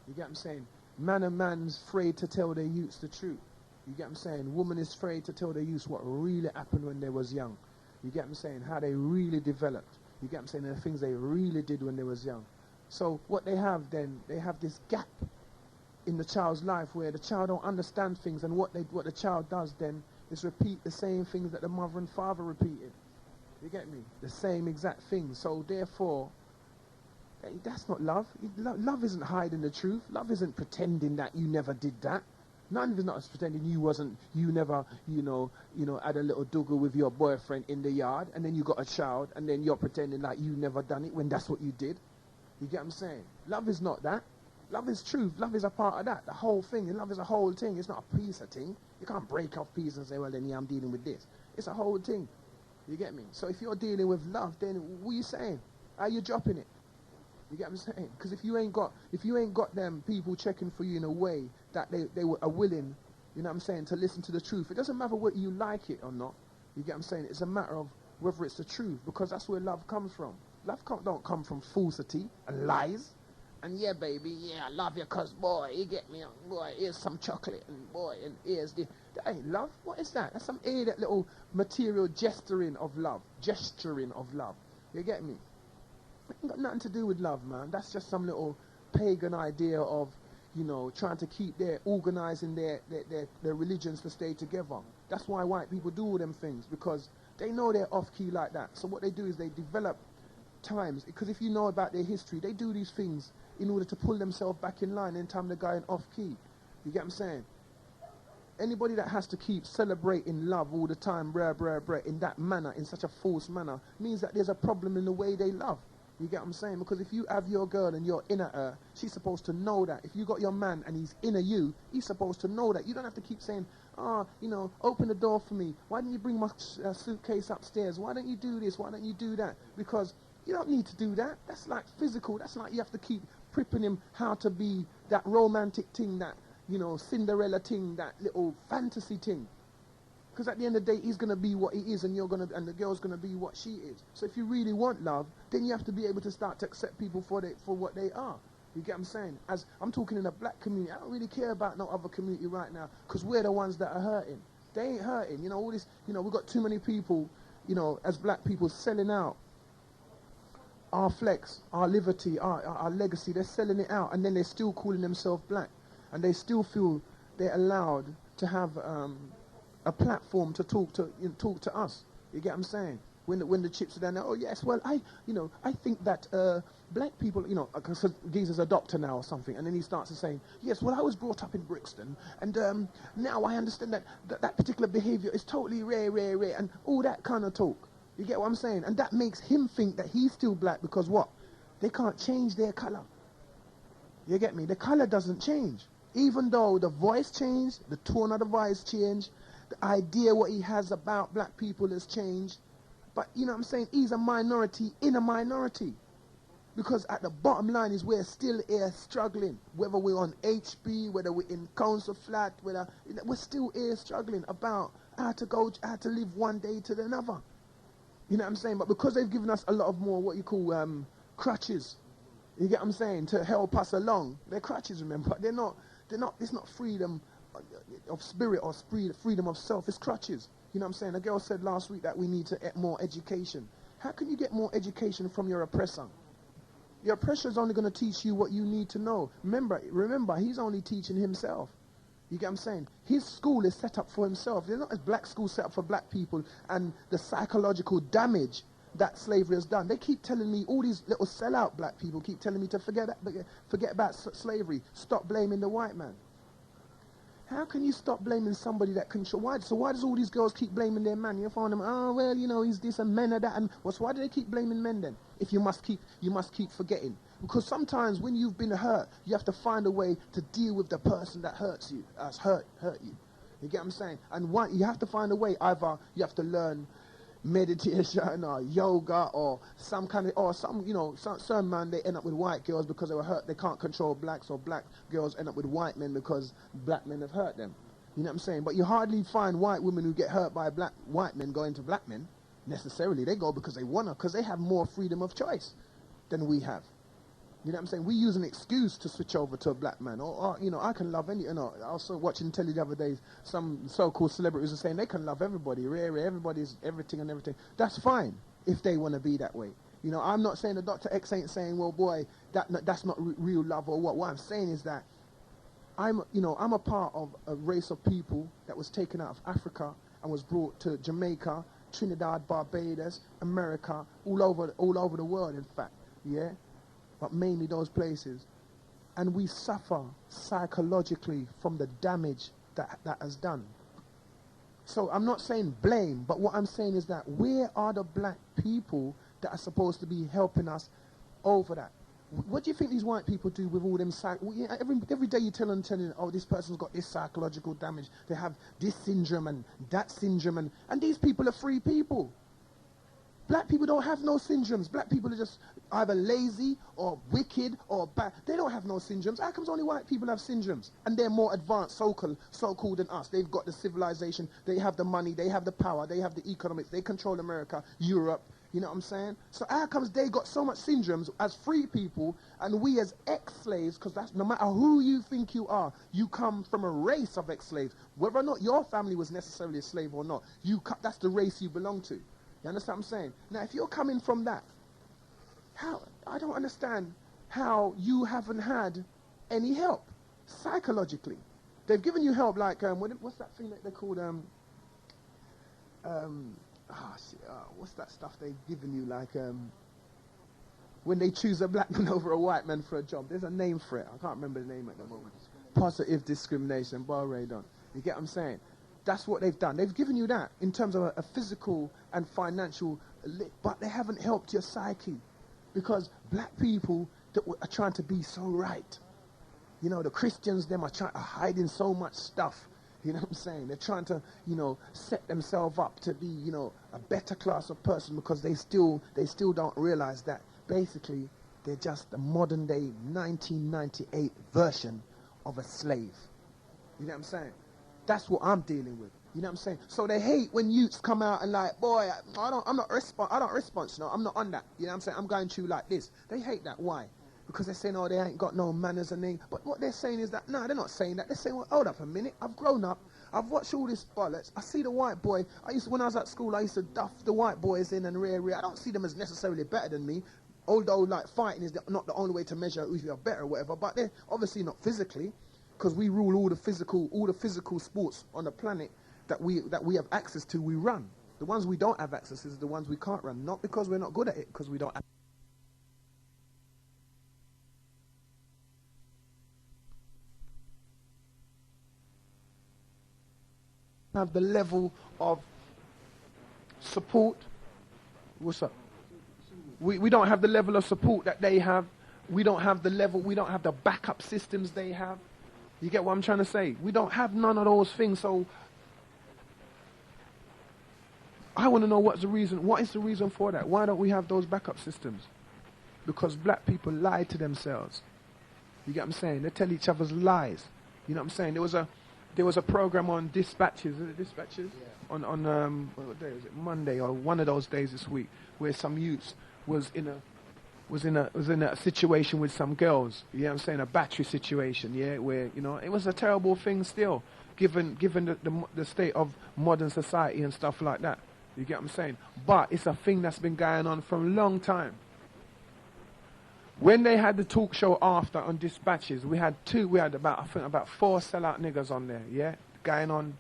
You get what I'm saying? Man and man's afraid to tell their youths the truth. You get what I'm saying? Woman is afraid to tell their youths what really happened when they was young. You get what I'm saying? How they really developed. You get what I'm saying? And the things they really did when they was young. So what they have then, they have this gap in the child's life where the child don't understand things, and what the child does then is repeat the same things that the mother and father repeated. You get me? The same exact things. So therefore, that's not love. Love isn't hiding the truth. Love isn't pretending that you never did that. None of it's not pretending you never, had a little duggle with your boyfriend in the yard, and then you got a child, and then you're pretending like you never done it when that's what you did. You get what I'm saying? Love is not that. Love is truth. Love is a part of that. The whole thing. And love is a whole thing. It's not a piece of thing. You can't break off pieces and say, well, then yeah, I'm dealing with this. It's a whole thing. You get me? So if you're dealing with love, then what are you saying? How are you dropping it? You get what I'm saying? Because if you ain't got them people checking for you in a way that they are willing, you know what I'm saying, to listen to the truth. It doesn't matter whether you like it or not. You get what I'm saying? It's a matter of whether it's the truth, because that's where love comes from. Love don't come from falsity and lies. And yeah, baby, yeah, I love you, cause boy, you get me, boy, here's some chocolate, and boy, and here's the, that ain't love. What is that? That's some idiot little material gesturing of love. You get me? It ain't got nothing to do with love, man. That's just some little pagan idea of, you know, trying to keep organizing their religions to stay together. That's why white people do all them things, because they know they're off key like that. So what they do is they develop times, because if you know about their history, they do these things in order to pull themselves back in line anytime they're going off key. You get what I'm saying? Anybody that has to keep celebrating love all the time, in that manner, in such a false manner, means that there's a problem in the way they love. You get what I'm saying? Because if you have your girl and you're in her, she's supposed to know that. If you got your man and he's in you, he's supposed to know that. You don't have to keep saying, you know, open the door for me. Why don't you bring my suitcase upstairs? Why don't you do this? Why don't you do that? Because you don't need to do that. That's like physical. That's like you have to keep prepping him how to be that romantic thing, that, you know, Cinderella thing, that little fantasy thing. Because at the end of the day, he's going to be what he is, and and the girl's going to be what she is. So if you really want love, then you have to be able to start to accept people for what they are. You get what I'm saying? As I'm talking in a black community, I don't really care about no other community right now, because we're the ones that are hurting. They ain't hurting. You know, all this, you know, we've got too many people, you know, as black people selling out our flex, our liberty, our legacy. They're selling it out, and then they're still calling themselves black, and they still feel they're allowed to have a platform to talk to us. You get what I'm saying? When the chips are down there, oh yes, well I think that black people, you know, because Geezer's a doctor now or something, and then he starts to say, yes, well I was brought up in Brixton, and now I understand that particular behaviour is totally rare, and all that kind of talk. You get what I'm saying? And that makes him think that he's still black, because what? They can't change their colour. You get me? The colour doesn't change. Even though the voice changed, the tone of the voice changed, the idea what he has about black people has changed. But, you know what I'm saying? He's a minority in a minority. Because at the bottom line is we're still here struggling. Whether we're on HB, whether we're in council flat, we're still here struggling about how to live one day to another. You know what I'm saying? But because they've given us a lot of more what you call crutches, you get what I'm saying, to help us along. They're crutches, remember. They're not, it's not freedom of spirit or freedom of self. It's crutches. You know what I'm saying? A girl said last week that we need to get more education. How can you get more education from your oppressor? Your oppressor is only going to teach you what you need to know. Remember, he's only teaching himself. You get what I'm saying? His school is set up for himself. There's not a black school set up for black people, and the psychological damage that slavery has done. They keep telling me, all these little sellout black people keep telling me to forget about slavery. Stop blaming the white man. How can you stop blaming somebody that control? So why does all these girls keep blaming their man? You find them, oh well, you know, he's this and men are that, and why do they keep blaming men then? If you must keep forgetting. Because sometimes when you've been hurt, you have to find a way to deal with the person that hurt you. You get what I'm saying? And you have to find a way. Either you have to learn meditation or yoga or some kind of, or some, you know, some man, they end up with white girls because they were hurt. They can't control blacks, or black girls end up with white men because black men have hurt them. You know what I'm saying? But you hardly find white women who get hurt by white men going to black men necessarily. They go because they want to, because they have more freedom of choice than we have. You know what I'm saying? We use an excuse to switch over to a black man. Or you know, I can love any, you know, I was watching telly the other day, some so-called celebrities are saying they can love everybody, everybody's everything and everything. That's fine if they want to be that way. You know, I'm not saying that Doctah X ain't saying, well, boy, that's not real love or what. What I'm saying is that I'm a part of a race of people that was taken out of Africa and was brought to Jamaica, Trinidad, Barbados, America, all over the world, in fact, yeah? But mainly those places. And we suffer psychologically from the damage that has done. So I'm not saying blame, but what I'm saying is that where are the black people that are supposed to be helping us over that? What do you think these white people do with all them every day you telling them, oh, this person's got this psychological damage, they have this syndrome and that syndrome, and these people are free people. Black people don't have no syndromes. Black people are just either lazy or wicked or bad. They don't have no syndromes. How comes only white people have syndromes? And they're more advanced, so-called than us. They've got the civilization, they have the money, they have the power, they have the economics, they control America, Europe, You know what I'm saying? So how comes they got so much syndromes as free people, and we as ex-slaves, because that's no matter who you think you are, you come from a race of ex-slaves. Whether or not your family was necessarily a slave or not, that's the race you belong to. You understand what I'm saying? Now, if you're coming from that, I don't understand how you haven't had any help psychologically. They've given you help like, what's that thing that they called, what's that stuff they've given you, like, when they choose a black man over a white man for a job? There's a name for it. I can't remember the name at the moment. Positive discrimination, bar radon. You get what I'm saying? That's what they've done. They've given you that in terms of a physical and financial, but they haven't helped your psyche, because black people that are trying to be so right. You know, the Christians, them are hiding so much stuff. You know what I'm saying? They're trying to, set themselves up to be, a better class of person, because they still don't realize that basically they're just the modern day 1998 version of a slave. You know what I'm saying? That's what I'm dealing with. You know what I'm saying? So they hate when youths come out and like, boy, I don't respond, I'm not on that. You know what I'm saying? I'm going through like this. They hate that. Why? Because they're saying, oh, they ain't got no manners and they... But what they're saying is that, no, they're not saying that. They're saying, well, hold up a minute. I've grown up. I've watched all this bollocks. I see the white boy. When I was at school, I used to duff the white boys in and rear. I don't see them as necessarily better than me. Although, like, fighting is not the only way to measure if you're better or whatever. But they're obviously not physically, because we rule all the physical sports on the planet that we have access to, we run. The ones we don't have access to is the ones we can't run. Not because we're not good at it, because we don't have the level of support. What's up? We don't have the level of support that they have. We don't have the backup systems they have. You get what I'm trying to say? We don't have none of those things. So I want to know what is the reason for that? Why don't we have those backup systems? Because black people lie to themselves. You get what I'm saying? They tell each other's lies. You know what I'm saying? There was a program on Dispatches. Is it Dispatches? Yeah. On what day was it? Monday or one of those days this week, where some youths was in a situation with some girls. You know what I'm saying? A battery situation. Yeah, where it was a terrible thing still, given the state of modern society and stuff like that. You get what I'm saying? But it's a thing that's been going on for a long time. When they had the talk show after on Dispatches, we had about 4 sellout niggas on there, yeah? Going on,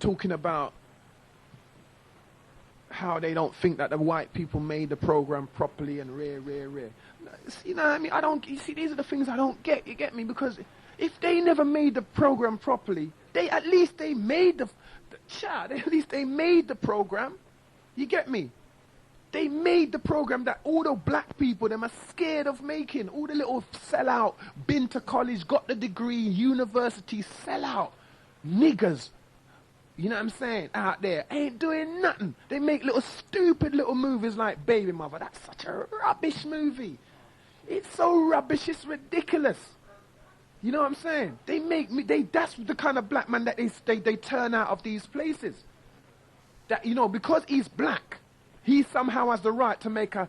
talking about how they don't think that the white people made the program properly and rare. You know what I mean? These are the things I don't get, you get me? Because if they never made the program properly, at least they made the program, you get me? They made the program that all the black people, them are scared of making. All the little sellout, been to college, got the degree, university, sellout niggers. You know what I'm saying? Out there, ain't doing nothing. They make stupid little movies like Baby Mother. That's such a rubbish movie. It's so rubbish, it's ridiculous. You know what I'm saying? That's the kind of black man that they turn out of these places. That, because he's black, he somehow has the right to make a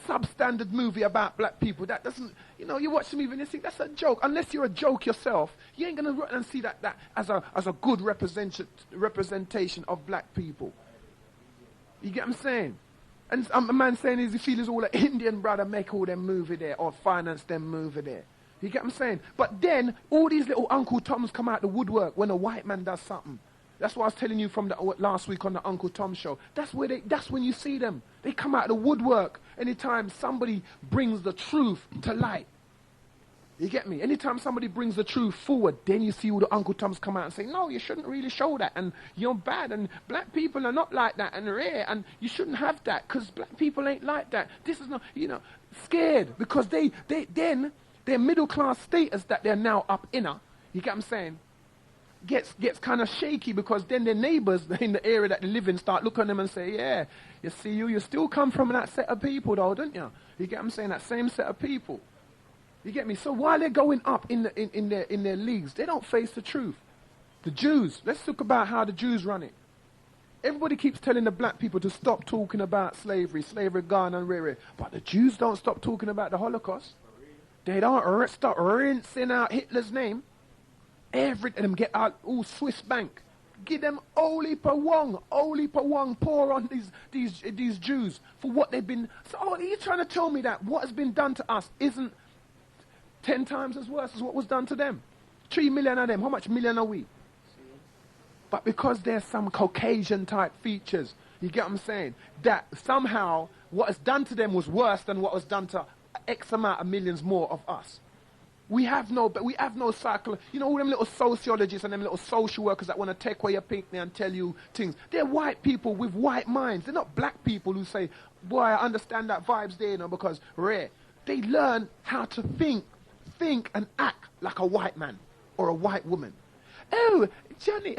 substandard movie about black people. That doesn't, you watch the movie and you think that's a joke. Unless you're a joke yourself, you ain't going to run and see that as a good representation of black people. You get what I'm saying? And a man saying he feels all an Indian brother make all them movie there or finance them movie there. You get what I'm saying? But then all these little Uncle Toms come out the woodwork when a white man does something. That's what I was telling you from last week on the Uncle Tom show. That's when you see them. They come out of the woodwork anytime somebody brings the truth to light. You get me? Anytime somebody brings the truth forward, then you see all the Uncle Toms come out and say, no, you shouldn't really show that, and you're bad, and black people are not like that, and rare, and you shouldn't have that, because black people ain't like that. This is not, scared, because then their middle class status that they're now up inner, you get what I'm saying, gets kind of shaky, because then their neighbors in the area that they live in start looking at them and say, yeah, you still come from that set of people though, don't you? You get what I'm saying? That same set of people. You get me? So while they're going up in their leagues, they don't face the truth. The Jews, let's talk about how the Jews run it. Everybody keeps telling the black people to stop talking about slavery gone and rare. But the Jews don't stop talking about the Holocaust. They don't stop rinsing out Hitler's name. Them get out all Swiss bank. Give them holy per wong, pour on these Jews for what they've been. So are you trying to tell me that what has been done to us isn't 10 times as worse as what was done to them? 3 million of them. How much million are we? But because there's some Caucasian type features, you get what I'm saying? That somehow what is done to them was worse than what was done to X amount of millions more of us. We have no cycle. You know, all them little sociologists and them little social workers that want to take away your pinky and tell you things. They're white people with white minds. They're not black people who say, boy, I understand that vibes there, you know, because rare. They learn how to think and act like a white man or a white woman. Oh, Johnny,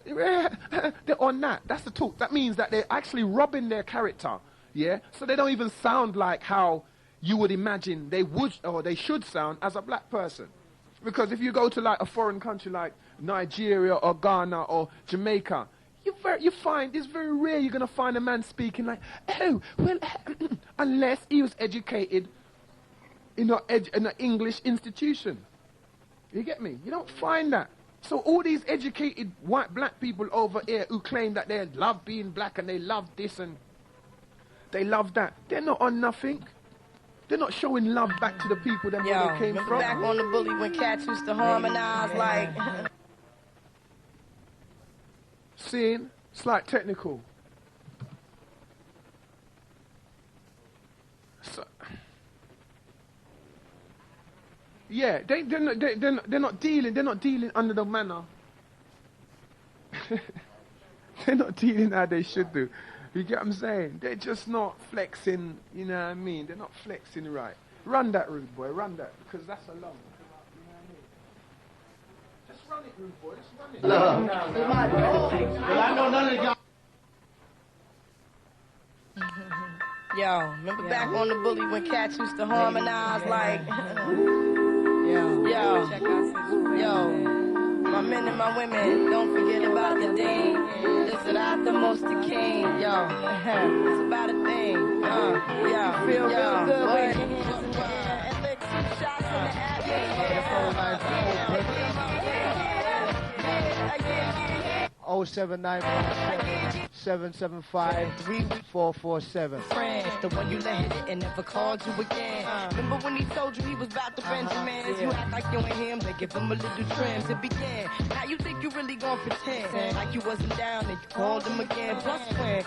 they're on that. That's the talk. That means that they're actually robbing their character, yeah? So they don't even sound like how you would imagine they would or they should sound as a black person. Because if you go to like a foreign country like Nigeria or Ghana or Jamaica, you find it's very rare you're going to find a man speaking like, oh, well, unless he was educated in an English institution. You get me? You don't find that. So all these educated white black people over here who claim that they love being black and they love this and they love that, they're not on nothing. They're not showing love back to the people that where they came from. Back on the bully when cats used to harmonize like... Seeing? It's like technical. So, yeah, they're not dealing under the manner. They're not dealing how they should do. You get what I'm saying? They're just not flexing, you know what I mean? They're not flexing right. Run that, rude boy, run that, because that's a long. You know what I mean? Just run it, rude boy, just run it. Well, I know none of y'all. Yo, remember back on the bully when cats used to harmonize like... Yo, my men and my women, don't forget about the dean. This is not the most the king. Yo, it's about a thing. Yo, feel real good with it. And lick 2 shots in the atmosphere. 079 775 447. Friend, the one you let hit it and never called you again. Remember when he told you he was about to Benjamins? You act like you ain't him, they give him a little trims. It began. Now you think you really gon' pretend like you wasn't down and you called him again. Plus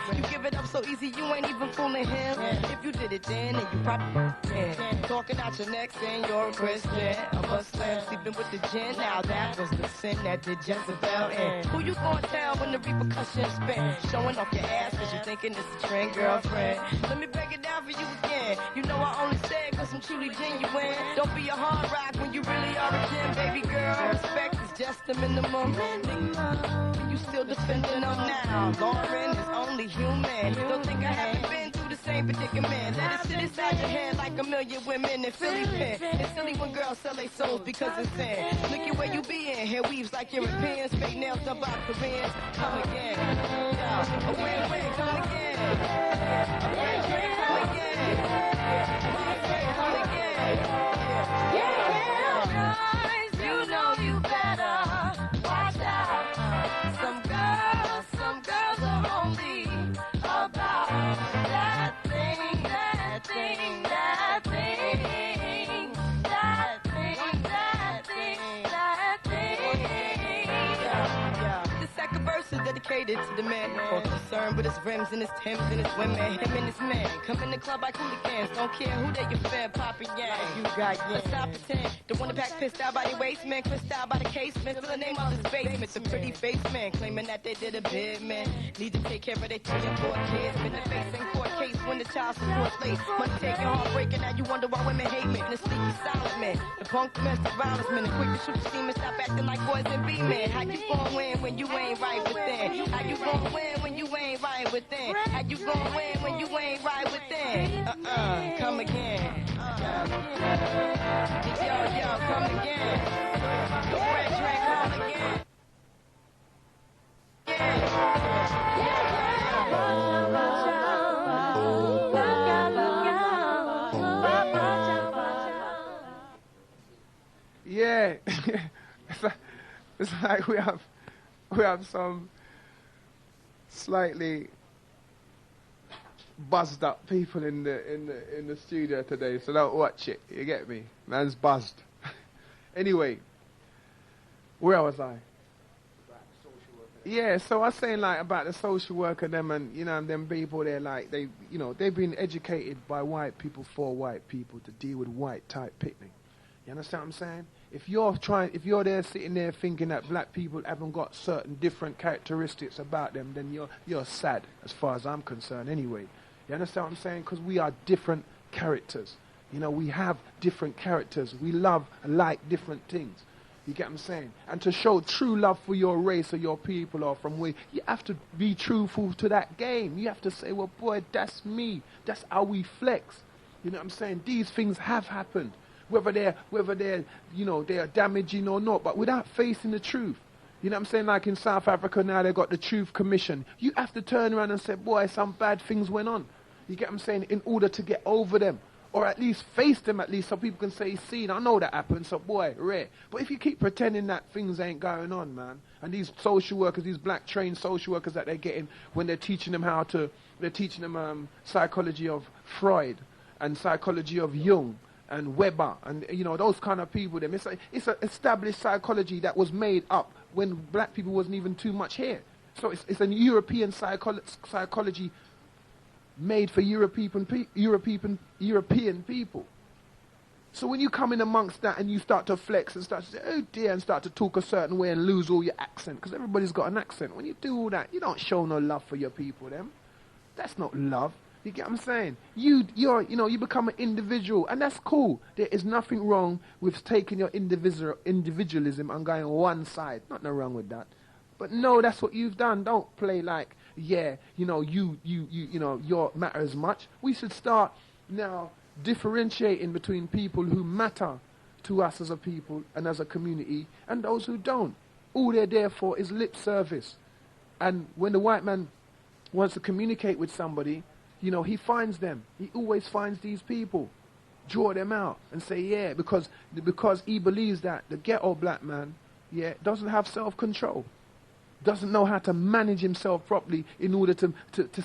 when you give it up so easy, you ain't even fooling him. If you did it then you probably can. Talking out your neck saying you're a Christian, a Muslim, sleeping with the gin. Now that was the sin that did Jezebel in. Who you gonna tell when the repercussions spin? Showing off your ass cause you thinking it's a trend, girlfriend. Let me break it down for you again. You know I only said cause I'm truly genuine. Don't be a hard rock when you really are a gem, baby girl. Respect is just the minimum. Nigga, you still defending them now. Lauren is only human. Don't think I haven't been through the same predicament. Let it sit inside your head like a million women in Philly pen. It's silly when girls sell their souls because it's sin. Look at where you be in. Hair weaves like Europeans. Fake nails done by Koreans. Come again. A win-win, come again. A win-win, come again. Come again. Yeah, guys, you know you better watch out. Some girls are only about that thing, that thing, that thing, that thing, that thing, that thing. The second verse is dedicated to the man more concerned with his rims and his Timbs and his women. Him and his man come in the club like hooligans. Don't care who they your fan, popping yang. You got yeah. Let's stop pretend. The one that pack pissed out by the waist man, crissed out by the casement. Still the name of his basement. The pretty face man claiming that they did a bid man. Need to take care of their 3 and 4 kids. Been the face in court case when the child support late. Money taking, heartbreaking. Now you wonder why women hate me. The sneaky silent man, the punk domestic violence man, the quick to shoot the steam and stop acting like boys and be men. How you gon' win when you ain't right within? How you gon' win when you ain't right within? How you gon' win when you ain't right within? Come again. Yo, come again. The French drink, come again. Yeah. it's like we have some slightly buzzed up people in the studio today, so don't watch it. You get me? Man's buzzed. Anyway, where was I? Yeah, so I was saying like about the social worker, them and them people. They're like they've been educated by white people for white people to deal with white type picnic. You understand what I'm saying? If you're there sitting there thinking that black people haven't got certain different characteristics about them, then you're sad as far as I'm concerned. Anyway, you understand what I'm saying? Because we are different characters. We have different characters. We love and like different things. You get what I'm saying? And to show true love for your race or your people or from where, you have to be truthful to that game. You have to say, well, boy, that's me. That's how we flex. You know what I'm saying? These things have happened. Whether they're damaging or not, but without facing the truth. You know what I'm saying? Like in South Africa now, they've got the Truth Commission. You have to turn around and say, boy, some bad things went on. You get what I'm saying? In order to get over them. Or at least face them at least so people can say, see, I know that happened, so boy, rare. But if you keep pretending that things ain't going on, man, and these social workers, these black trained social workers that they're getting when they're teaching them psychology of Freud and psychology of Jung and Weber and, those kind of people, them. It's an established psychology that was made up when black people wasn't even too much here. So it's a European psychology made for European people. So when you come in amongst that and you start to flex and start to say, oh dear, and start to talk a certain way and lose all your accent, because everybody's got an accent. When you do all that, you don't show no love for your people, them. That's not love. You get what I'm saying? You become an individual, and that's cool. There is nothing wrong with taking your individualism and going one side. Nothing wrong with that. But no, that's what you've done. Don't play like, your matter as much. We should start now differentiating between people who matter to us as a people and as a community and those who don't. All they're there for is lip service. And when the white man wants to communicate with somebody, he finds them. He always finds these people, draw them out and say, yeah, because he believes that the ghetto black man, doesn't have self-control. Doesn't know how to manage himself properly in order to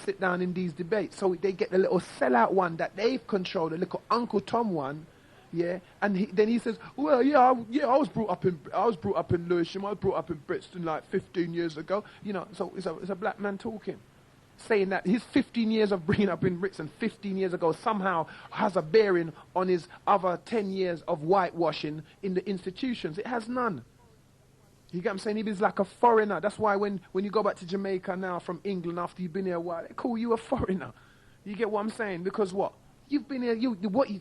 sit down in these debates. So they get the little sellout one that they've controlled, the little Uncle Tom one, and then he says, well, I was brought up in Lewisham, I was brought up in Brixton like 15 years ago. So it's a black man talking, saying that his 15 years of bringing up in Brixton 15 years ago somehow has a bearing on his other 10 years of whitewashing in the institutions. It has none. You get what I'm saying? He is like a foreigner. That's why when you go back to Jamaica now from England after you've been here a while, they call you a foreigner. You get what I'm saying? Because what? You've been here,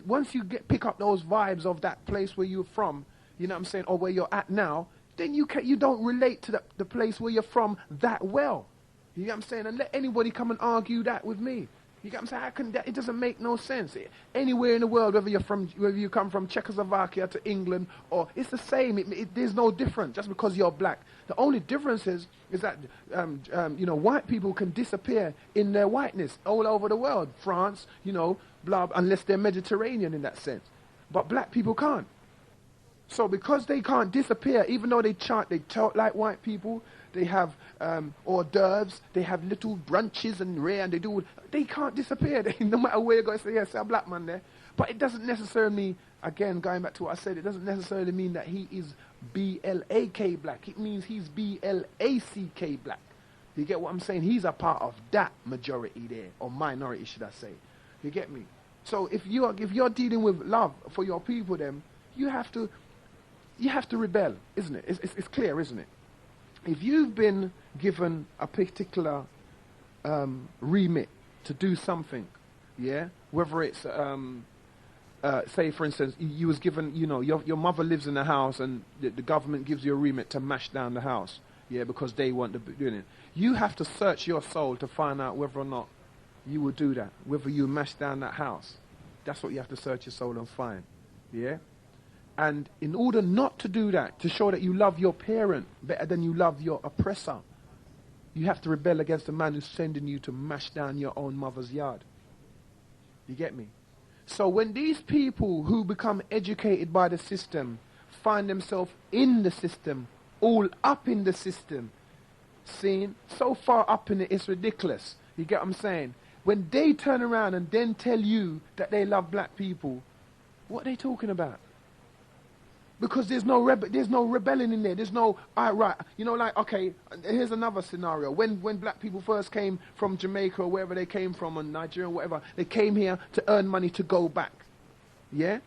once you pick up those vibes of that place where you're from, you know what I'm saying, or where you're at now, then you don't relate to the place where you're from that well. You get what I'm saying? And let anybody come and argue that with me. You get what I'm saying? It doesn't make no sense. Anywhere in the world, whether you come from Czechoslovakia to England, or it's the same. There's no difference just because you're black. The only difference is that white people can disappear in their whiteness all over the world. France, blah, unless they're Mediterranean in that sense. But black people can't. So because they can't disappear, even though they talk like white people, they have hors d'oeuvres, they have little brunches and and they can't disappear. No matter where you go, say, yes, a black man there. But it doesn't necessarily mean, again, going back to what I said, it doesn't necessarily mean that he is B-L-A-K black. It means he's B-L-A-C-K black. You get what I'm saying? He's a part of that majority there, or minority, should I say. You get me? So if you're dealing with love for your people, then you have to rebel, isn't it? It's clear, isn't it? If you've been given a particular remit to do something, whether it's, say for instance, you was given, your mother lives in the house and the government gives you a remit to mash down the house, because they want to be doing it. You have to search your soul to find out whether or not you will do that, whether you mash down that house. That's what you have to search your soul and find, And in order not to do that, to show that you love your parent better than you love your oppressor, you have to rebel against the man who's sending you to mash down your own mother's yard. You get me? So when these people who become educated by the system find themselves in the system, all up in the system. Seeing so far up in it, it's ridiculous. You get what I'm saying? When they turn around and then tell you that they love black people, what are they talking about? Because there's no rebellion in there. There's no, all right, you know, like, okay, here's another scenario. When black people first came from Jamaica or wherever they came from, or Nigeria or whatever, they came here to earn money to go back. Yeah?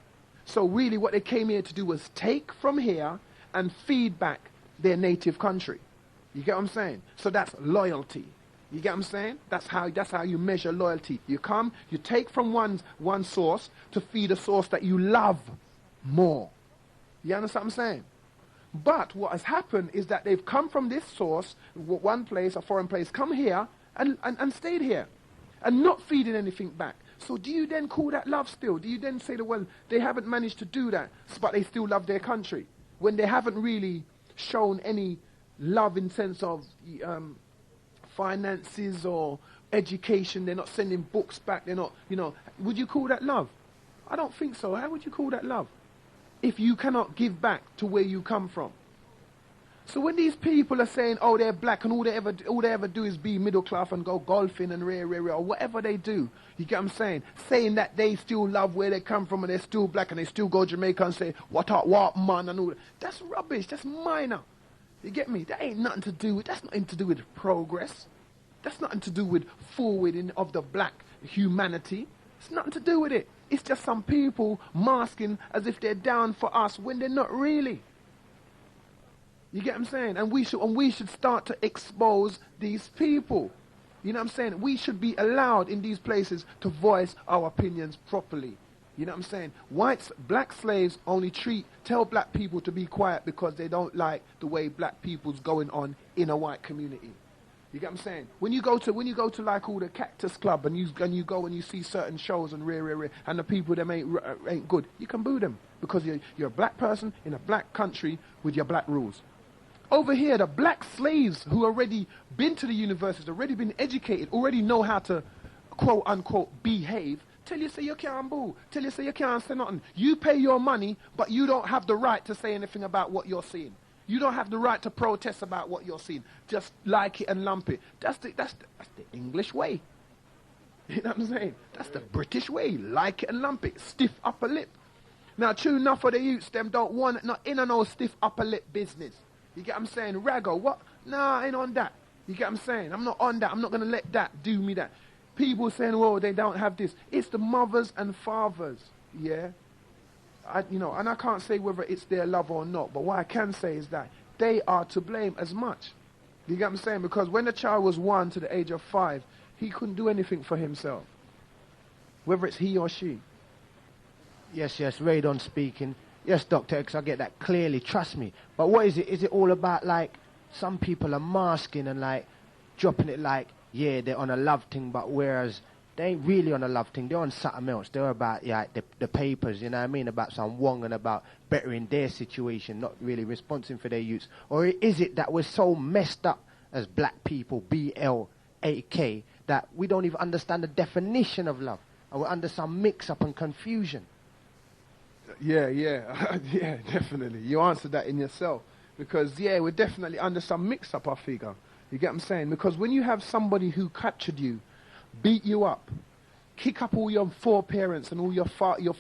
So really what they came here to do was take from here and feed back their native country. You get what I'm saying? So that's loyalty. You get what I'm saying? That's how you measure loyalty. You come, you take from one source to feed a source that you love more. You understand what I'm saying? But what has happened is that they've come from this source, one place, a foreign place, come here and stayed here and not feeding anything back. So do you then call that love still? Do you then say that, well, they haven't managed to do that, but they still love their country, when they haven't really shown any love in sense of finances or education? They're not sending books back. They're not, you know, would you call that love? I don't think so. How would you call that love if you cannot give back to where you come from? So when these people are saying, oh, they're black and all they ever do is be middle class and go golfing and or whatever they do, you get what I'm saying? Saying that they still love where they come from and they're still black and they still go to Jamaica and say, what man and all that. That's rubbish. That's minor. You get me? That ain't nothing to do with, that's nothing to do with progress. That's nothing to do with forwarding of the black humanity. It's nothing to do with it. It's just some people masking as if they're down for us when they're not really. You get what I'm saying? And we should start to expose these people. You know what I'm saying? We should be allowed in these places to voice our opinions properly. You know what I'm saying? Black slaves only tell black people to be quiet because they don't like the way black people's going on in a white community. You get what I'm saying? When you go to like all the Cactus Club and you go and you see certain shows and and the people them ain't good, you can boo them because you're a black person in a black country with your black rules. Over here, the black slaves who already been to the universities, already been educated, already know how to quote unquote behave, tell you say you can't boo, tell you say you can't say nothing. You pay your money, but you don't have the right to say anything about what you're seeing. You don't have the right to protest about what you're seeing. Just like it and lump it. That's the English way. You know what I'm saying? That's the British way. Like it and lump it. Stiff upper lip. Now, true enough for the youths, them don't want not in a no stiff upper lip business. You get what I'm saying? Raggo, what? Nah, I ain't on that. You get what I'm saying? I'm not on that. I'm not going to let that do me that. People saying, well, they don't have this. It's the mothers and fathers, yeah? And I can't say whether it's their love or not, but what I can say is that they are to blame as much. You get what I'm saying? Because when the child was 1 to the age of 5, he couldn't do anything for himself, whether it's he or she. Yes, Radon speaking. Yes, Doctah X, I get that clearly, trust me. But what is it? Is it all about, like, some people are masking and, like, dropping it like, yeah, they're on a love thing, but whereas they ain't really on a love thing, they're on something else. They're about, yeah, the papers, you know what I mean, about some wrong and about bettering their situation, not really responding for their youths. Or is it that we're so messed up as black people, B-L-A-K, that we don't even understand the definition of love, and we're under some mix-up and confusion? Yeah, yeah, definitely. You answered that in yourself. Because, yeah, we're definitely under some mix-up, I figure. You get what I'm saying? Because when you have somebody who captured you, beat you up, kick up all your foreparents and all your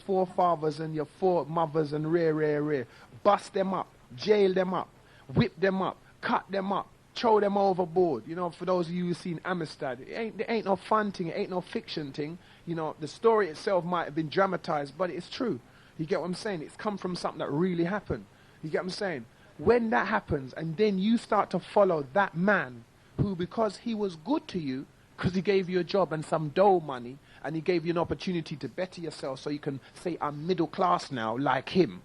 forefathers and your foremothers and bust them up, jail them up, whip them up, cut them up, throw them overboard. You know, for those of you who've seen Amistad, it ain't no fun thing, it ain't no fiction thing. You know, the story itself might have been dramatized, but it's true. You get what I'm saying? It's come from something that really happened. You get what I'm saying? When that happens, and then you start to follow that man who, because he was good to you, because he gave you a job and some dough money, and he gave you an opportunity to better yourself so you can say, I'm middle class now, like him.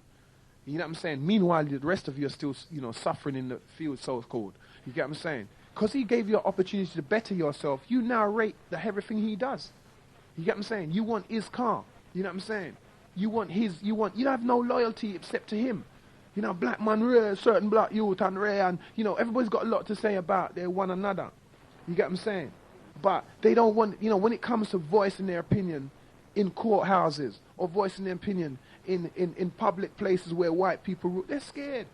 You know what I'm saying? Meanwhile, the rest of you are still, you know, suffering in the field, so-called. You get what I'm saying? Because he gave you an opportunity to better yourself, you now rate everything he does. You get what I'm saying? You want his car. You know what I'm saying? You don't have no loyalty except to him. You know, black man, certain black youth and you know, everybody's got a lot to say about their one another. You get what I'm saying? But they don't want, you know, when it comes to voicing their opinion, in courthouses or voicing their opinion in public places where white people rule. They're scared.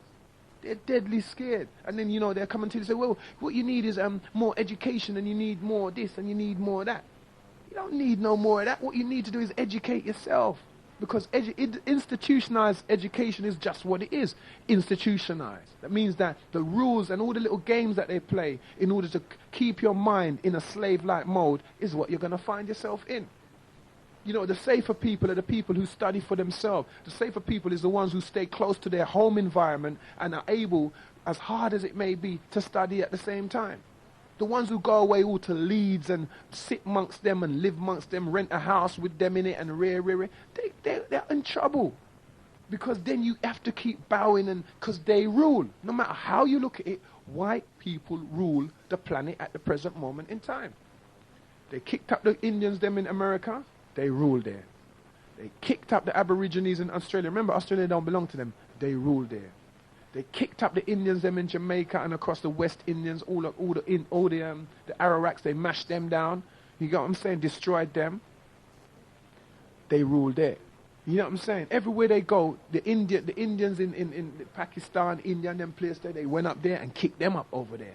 They're deadly scared. And then, they're coming to you and say, well, what you need is more education, and you need more of this, and you need more of that. You don't need no more of that. What you need to do is educate yourself. Because institutionalized education is just what it is. Institutionalized. That means that the rules and all the little games that they play in order to keep your mind in a slave-like mode is what you're going to find yourself in. The safer people are the people who study for themselves. The safer people is the ones who stay close to their home environment and are able, as hard as it may be, to study at the same time. The ones who go away all to Leeds and sit amongst them and live amongst them, rent a house with them in it and they're in trouble. Because then you have to keep bowing, and because they rule. No matter how you look at it, white people rule the planet at the present moment in time. They kicked up the Indians them in America, they rule there. They kicked up the Aborigines in Australia. Remember, Australia don't belong to them. They rule there. They kicked up the Indians them in Jamaica and across the West Indians, all the Arawaks. They mashed them down. You got what I'm saying? Destroyed them. They rule there. You know what I'm saying? Everywhere they go, the Indians in Pakistan, India, and them places there, they went up there and kicked them up over there.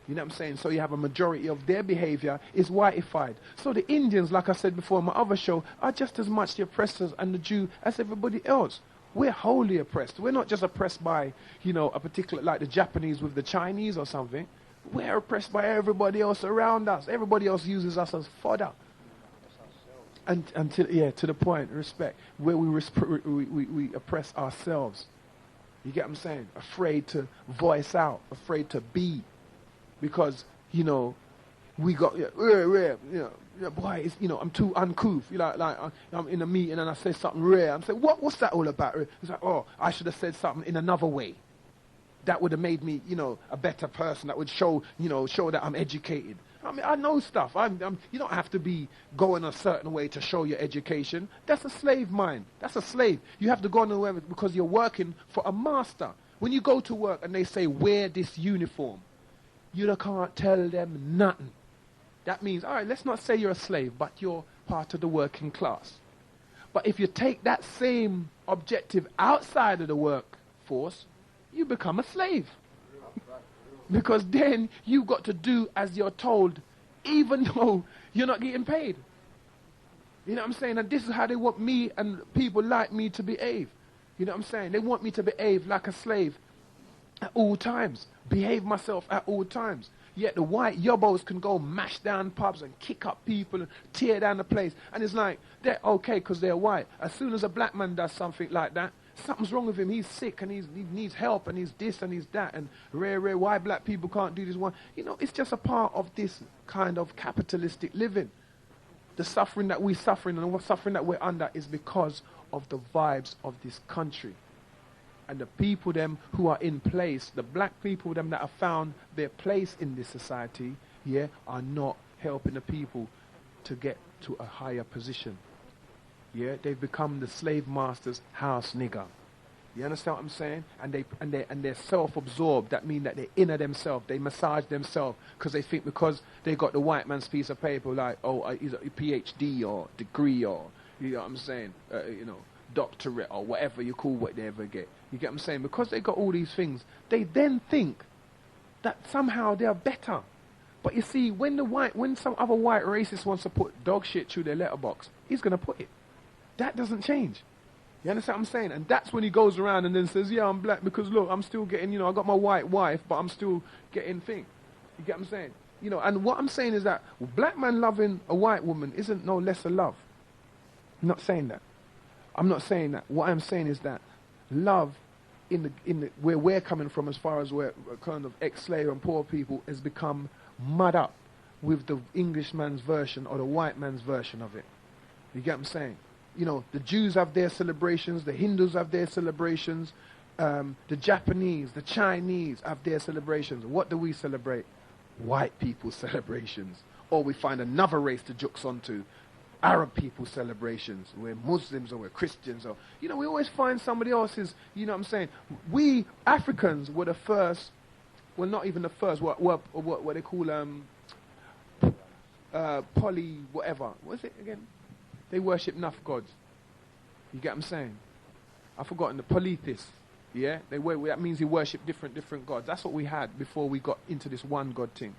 You know what I'm saying? So you have a majority of their behavior is whiteified. So the Indians, like I said before in my other show, are just as much the oppressors and the Jew as everybody else. We're wholly oppressed. We're not just oppressed by, a particular, like the Japanese with the Chinese or something. We're oppressed by everybody else around us. Everybody else uses us as fodder. And to the point, respect, where we oppress ourselves. You get what I'm saying? Afraid to voice out, afraid to be. Because, we got, boy, it's, I'm too uncouth. Like I'm in a meeting and I say something rare. I'm saying, what's that all about? It's like, oh, I should have said something in another way. That would have made me, a better person. That would show that I'm educated. I mean, I know stuff. You don't have to be going a certain way to show your education. That's a slave mind. That's a slave. You have to go in a way because you're working for a master. When you go to work and they say, wear this uniform, you can't tell them nothing. That means, all right, let's not say you're a slave, but you're part of the working class. But if you take that same objective outside of the workforce, you become a slave. Because then you've got to do as you're told, even though you're not getting paid. You know what I'm saying? And this is how they want me and people like me to behave. You know what I'm saying? They want me to behave like a slave at all times. Behave myself at all times. Yet the white yobbos can go mash down pubs and kick up people and tear down the place. And it's like, they're okay because they're white. As soon as a black man does something like that, something's wrong with him. He's sick and he needs help and he's this and he's that. And rare, why black people can't do this one. It's just a part of this kind of capitalistic living. The suffering that we're suffering and the suffering that we're under is because of the vibes of this country. And the people them who are in place, the black people them that have found their place in this society, are not helping the people to get to a higher position. They've become the slave master's house nigger. You understand what I'm saying? And they're self-absorbed. That means that they're inner themselves. They massage themselves because they think because they got the white man's piece of paper, like, he's a PhD or degree or, you know what I'm saying, doctorate or whatever you call what they ever get. You get what I'm saying? Because they got all these things, they then think that somehow they are better. But you see, when some other white racist wants to put dog shit through their letterbox, he's going to put it. That doesn't change. You understand what I'm saying? And that's when he goes around and then says, yeah, I'm black because look, I'm still getting, I got my white wife, but I'm still getting thing. You get what I'm saying? And what I'm saying is that black man loving a white woman isn't no lesser love. I'm not saying that. I'm not saying that. What I'm saying is that love in the where we're coming from, as far as we're kind of ex-slave and poor people, has become mud up with the Englishman's version or the white man's version of it. You get what I'm saying? The Jews have their celebrations, the Hindus have their celebrations, the Japanese, the Chinese have their celebrations. What do we celebrate? White people's celebrations. Or we find another race to jux onto. Arab people's celebrations. We're Muslims or we're Christians or, we always find somebody else's, you know what I'm saying? We Africans were the first, well, not even the first, what they call, poly, whatever. What is it again? They worship enough gods. You get what I'm saying? I've forgotten the polytheists. Yeah, that means you worship different gods. That's what we had before we got into this one God thing.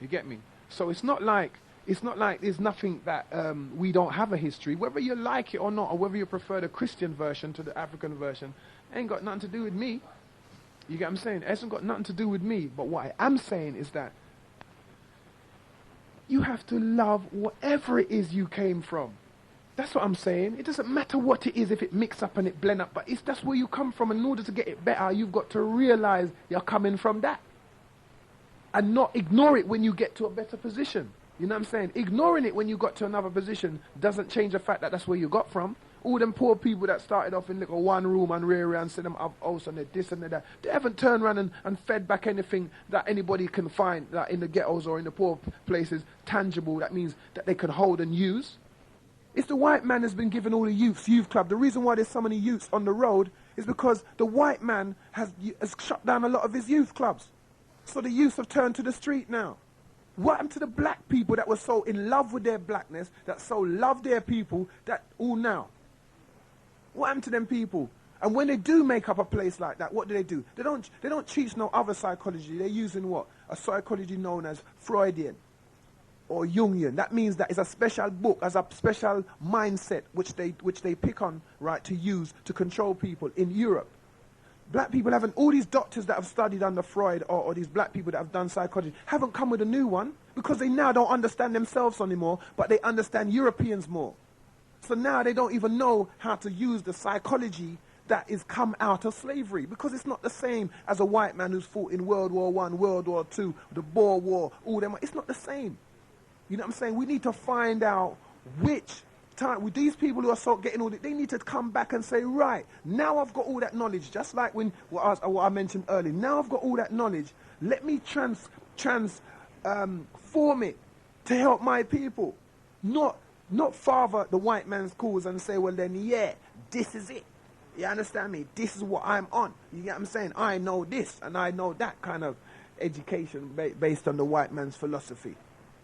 You get me? So it's not like there's nothing that we don't have a history. Whether you like it or not, or whether you prefer the Christian version to the African version, ain't got nothing to do with me. You get what I'm saying? It hasn't got nothing to do with me. But what I am saying is that you have to love whatever it is you came from. That's what I'm saying. It doesn't matter what it is if it mix up and it blend up, but that's where you come from. And in order to get it better, you've got to realize you're coming from that. And not ignore it when you get to a better position. You know what I'm saying? Ignoring it when you got to another position doesn't change the fact that that's where you got from. All them poor people that started off in little one room and rear around, said them up house and this and that, they haven't turned around and fed back anything that anybody can find that in the ghettos or in the poor places tangible. That means that they can hold and use. It's the white man that's been given all the youth club. The reason why there's so many youths on the road is because the white man has shut down a lot of his youth clubs. So the youth have turned to the street now. What happened to the black people that were so in love with their blackness, that so loved their people, that all now? What happened to them people? And when they do make up a place like that, what do? They don't teach no other psychology. They're using what? A psychology known as Freudian or Jungian. That means that it's a special book, as a special mindset which they pick on, right, to use to control people in Europe. Black people haven't, all these doctors that have studied under Freud or these black people that have done psychology haven't come with a new one, because they now don't understand themselves anymore, but they understand Europeans more. So now they don't even know how to use the psychology that is come out of slavery, because it's not the same as a white man who's fought in World War I, World War II, the Boer War, all them. It's not the same. You know what I'm saying? We need to find out which time, with these people who are so getting all that, they need to come back and say, right, now I've got all that knowledge, just like when what I mentioned earlier. Now I've got all that knowledge. Let me form it to help my people. Not father the white man's cause and say, well then, yeah, this is it. You understand me? This is what I'm on. You get what I'm saying? I know this and I know that kind of education based on the white man's philosophy.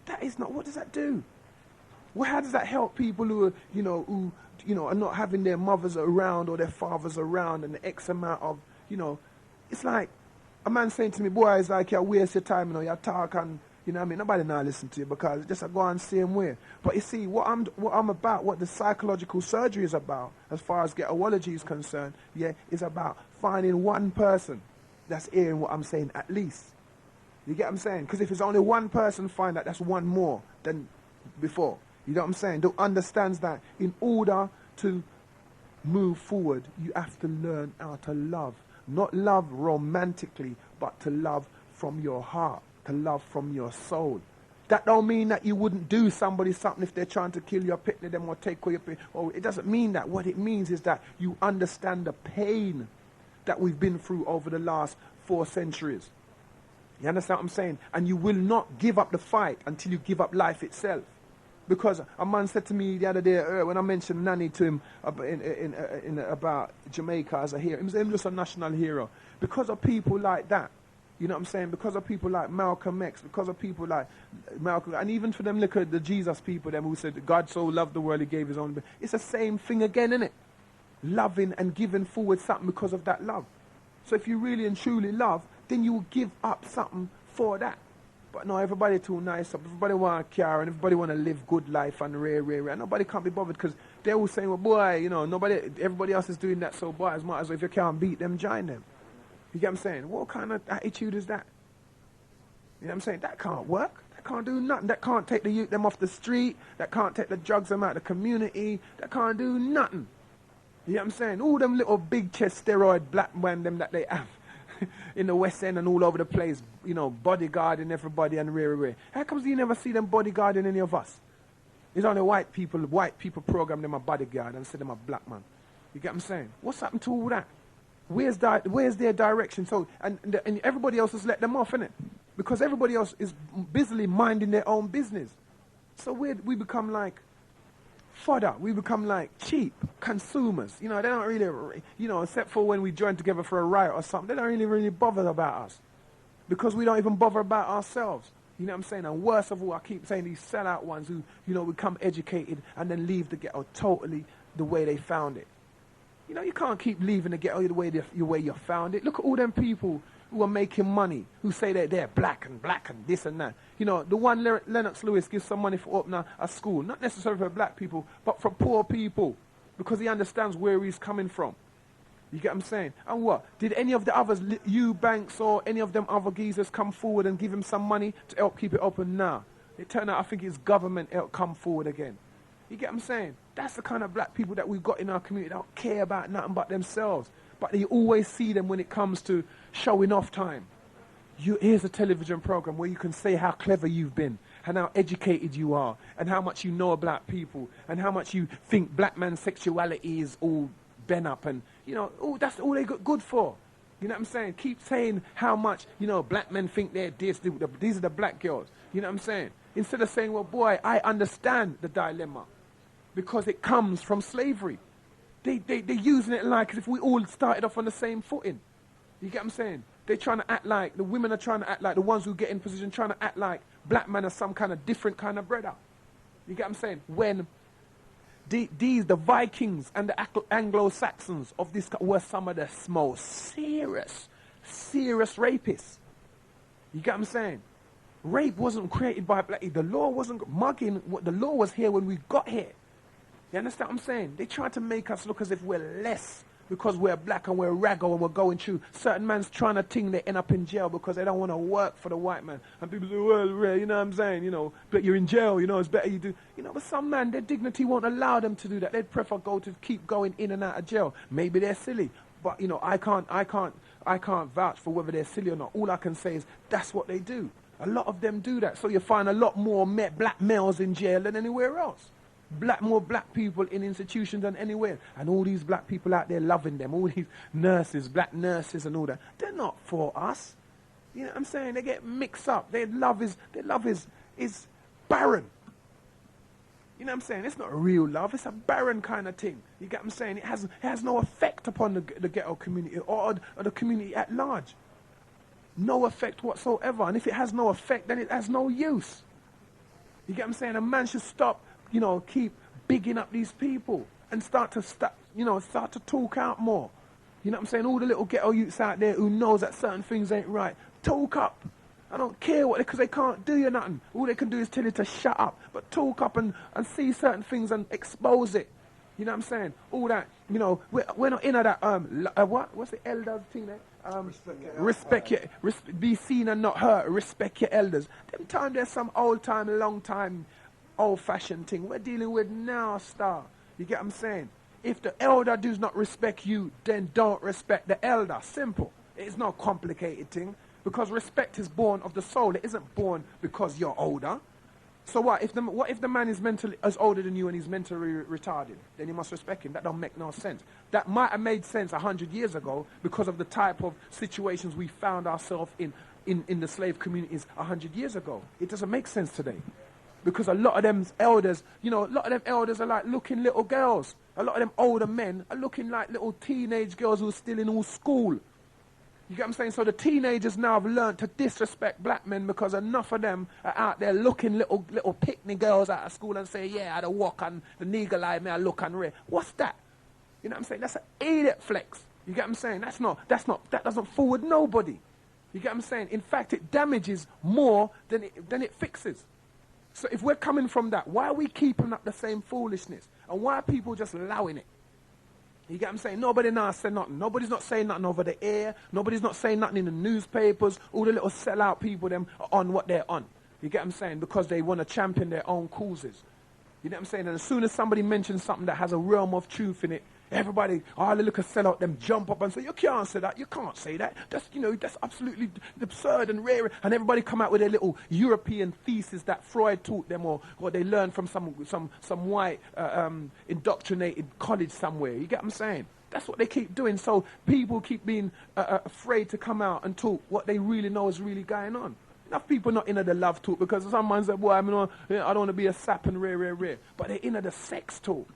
That is not, what does that do? Well, how does that help people who are, are not having their mothers around or their fathers around, and the X amount of, it's like a man saying to me, boy, it's like you waste your time, you talk and, you know what I mean, nobody now listen to you because just go on same way. But you see, what I'm about, what the psychological surgery is about, as far as Ghetto-ology is concerned, is about finding one person that's hearing what I'm saying at least. You get what I'm saying? Because if it's only one person find that, that's one more than before. You know what I'm saying? That understands that in order to move forward, you have to learn how to love. Not love romantically, but to love from your heart, to love from your soul. That don't mean that you wouldn't do somebody something if they're trying to kill you or picnic them or take away your pain. Or it doesn't mean that. What it means is that you understand the pain that we've been through over the last 4 centuries. You understand what I'm saying? And you will not give up the fight until you give up life itself. Because a man said to me the other day, when I mentioned Nanny to him about Jamaica as a hero, he was just a national hero. Because of people like that, you know what I'm saying? Because of people like Malcolm X, because of people like Malcolm, and even for them, look at the Jesus people, them who said, God so loved the world, he gave his own. It's the same thing again, isn't it? Loving and giving forward something because of that love. So if you really and truly love, then you will give up something for that. But no, everybody too nice up. Everybody want a car and everybody want to live good life and rare. Nobody can't be bothered because they're all saying, well, boy, everybody else is doing that, so boy, as much as if you can't beat them, join them. You get what I'm saying? What kind of attitude is that? You know what I'm saying? That can't work. That can't do nothing. That can't take the youth them off the street. That can't take the drugs them out of the community. That can't do nothing. You know what I'm saying? All them little big chest steroid black men them that they have in the West End and all over the place, bodyguarding everybody and rare. How comes you never see them bodyguarding any of us? It's only white people program them a bodyguard and say them a black man. You get what I'm saying? What's happened to all that? Where's their direction? So and everybody else has let them off, innit? Because everybody else is busily minding their own business. So we become like fodder. We become like cheap consumers. They don't really, except for when we join together for a riot or something, they don't really bother about us. Because we don't even bother about ourselves. You know what I'm saying? And worst of all, I keep saying these sellout ones who, you know, become educated and then leave the ghetto totally the way they found it. You know, you can't keep leaving the ghetto the way you found it. Look at all them people who are making money, who say that they're black and this and that. You know, the one Lennox Lewis gives some money for opening a school, not necessarily for black people, but for poor people, because he understands where he's coming from. You get what I'm saying? And what? Did any of the others, Banks or any of them other geezers come forward and give him some money to help keep it open? Nah. It turned out I think his government helped come forward again. You get what I'm saying? That's the kind of black people that we've got in our community that don't care about nothing but themselves. But you always see them when it comes to showing off time. Here's a television program where you can say how clever you've been and how educated you are and how much you know about people and how much you think black man's sexuality is all bent up and, you know, that's all they got good for. You know what I'm saying? Keep saying how much, you know, black men think they're this, these are the black girls. You know what I'm saying? Instead of saying, well, boy, I understand the dilemma because it comes from slavery. They're using it like as if we all started off on the same footing. You get what I'm saying? They're trying to act like, the women are trying to act like, the ones who get in position trying to act like black men are some kind of different kind of brother. You get what I'm saying? When the Vikings and the Anglo-Saxons of this were some of the most serious rapists. You get what I'm saying? Rape wasn't created by black. The law wasn't mugging. The law was here when we got here. You understand what I'm saying? They try to make us look as if we're less because we're black and we're raggo and we're going through. Certain man's trying to think they end up in jail because they don't want to work for the white man. And people say, well, you know what I'm saying? You know, but you're in jail, you know, it's better you do. You know, but some man, their dignity won't allow them to do that. They'd prefer keep going in and out of jail. Maybe they're silly. But, you know, I can't vouch for whether they're silly or not. All I can say is that's what they do. A lot of them do that. So you find a lot more black males in jail than anywhere else. More black people in institutions than anywhere. And all these black people out there loving them. All these nurses, black nurses and all that. They're not for us. You know what I'm saying? They get mixed up. Their love is barren. You know what I'm saying? It's not real love. It's a barren kind of thing. You get what I'm saying? It has no effect upon the ghetto community or the community at large. No effect whatsoever. And if it has no effect, then it has no use. You get what I'm saying? A man should stop, you know, keep bigging up these people and start to talk out more. You know what I'm saying? All the little ghetto youths out there who knows that certain things ain't right, talk up. I don't care because they can't do you nothing. All they can do is tell you to shut up. But talk up and see certain things and expose it. You know what I'm saying? All that, you know, we're not in that, what's the elders thing there? Be seen and not heard. Respect your elders. Them time there's some old time, long time, old-fashioned thing. We're dealing with now, star. You get what I'm saying? If the elder does not respect you, then don't respect the elder. Simple. It's not a complicated thing. Because respect is born of the soul. It isn't born because you're older. So what if the man is older than you and he's mentally retarded? Then you must respect him. That don't make no sense. That might have made sense 100 years ago because of the type of situations we found ourselves in the slave communities 100 years ago. It doesn't make sense today. Because a lot of them elders, you know, a lot of them elders are like looking little girls. A lot of them older men are looking like little teenage girls who are still in all school. You get what I'm saying? So the teenagers now have learned to disrespect black men because enough of them are out there looking little picnic girls out of school and say, yeah, I had a walk on the nigger eye, may I look on red. What's that? You know what I'm saying? That's an idiot flex. You get what I'm saying? That doesn't forward nobody. You get what I'm saying? In fact, it damages more than it fixes. So if we're coming from that, why are we keeping up the same foolishness? And why are people just allowing it? You get what I'm saying? Nobody now said nothing. Nobody's not saying nothing over the air. Nobody's not saying nothing in the newspapers. All the little sellout people them are on what they're on. You get what I'm saying? Because they want to champion their own causes. You know what I'm saying? And as soon as somebody mentions something that has a realm of truth in it, everybody, all the little sellout them jump up and say, you can't say that. You can't say that. That's, you know, that's absolutely absurd and rare. And everybody come out with their little European thesis that Freud taught them or they learned from some white indoctrinated college somewhere. You get what I'm saying? That's what they keep doing. So people keep being afraid to come out and talk what they really know is really going on. Enough people not into the love talk because some man said, boy, I don't want to be a sap and rare. But they're into the sex talk.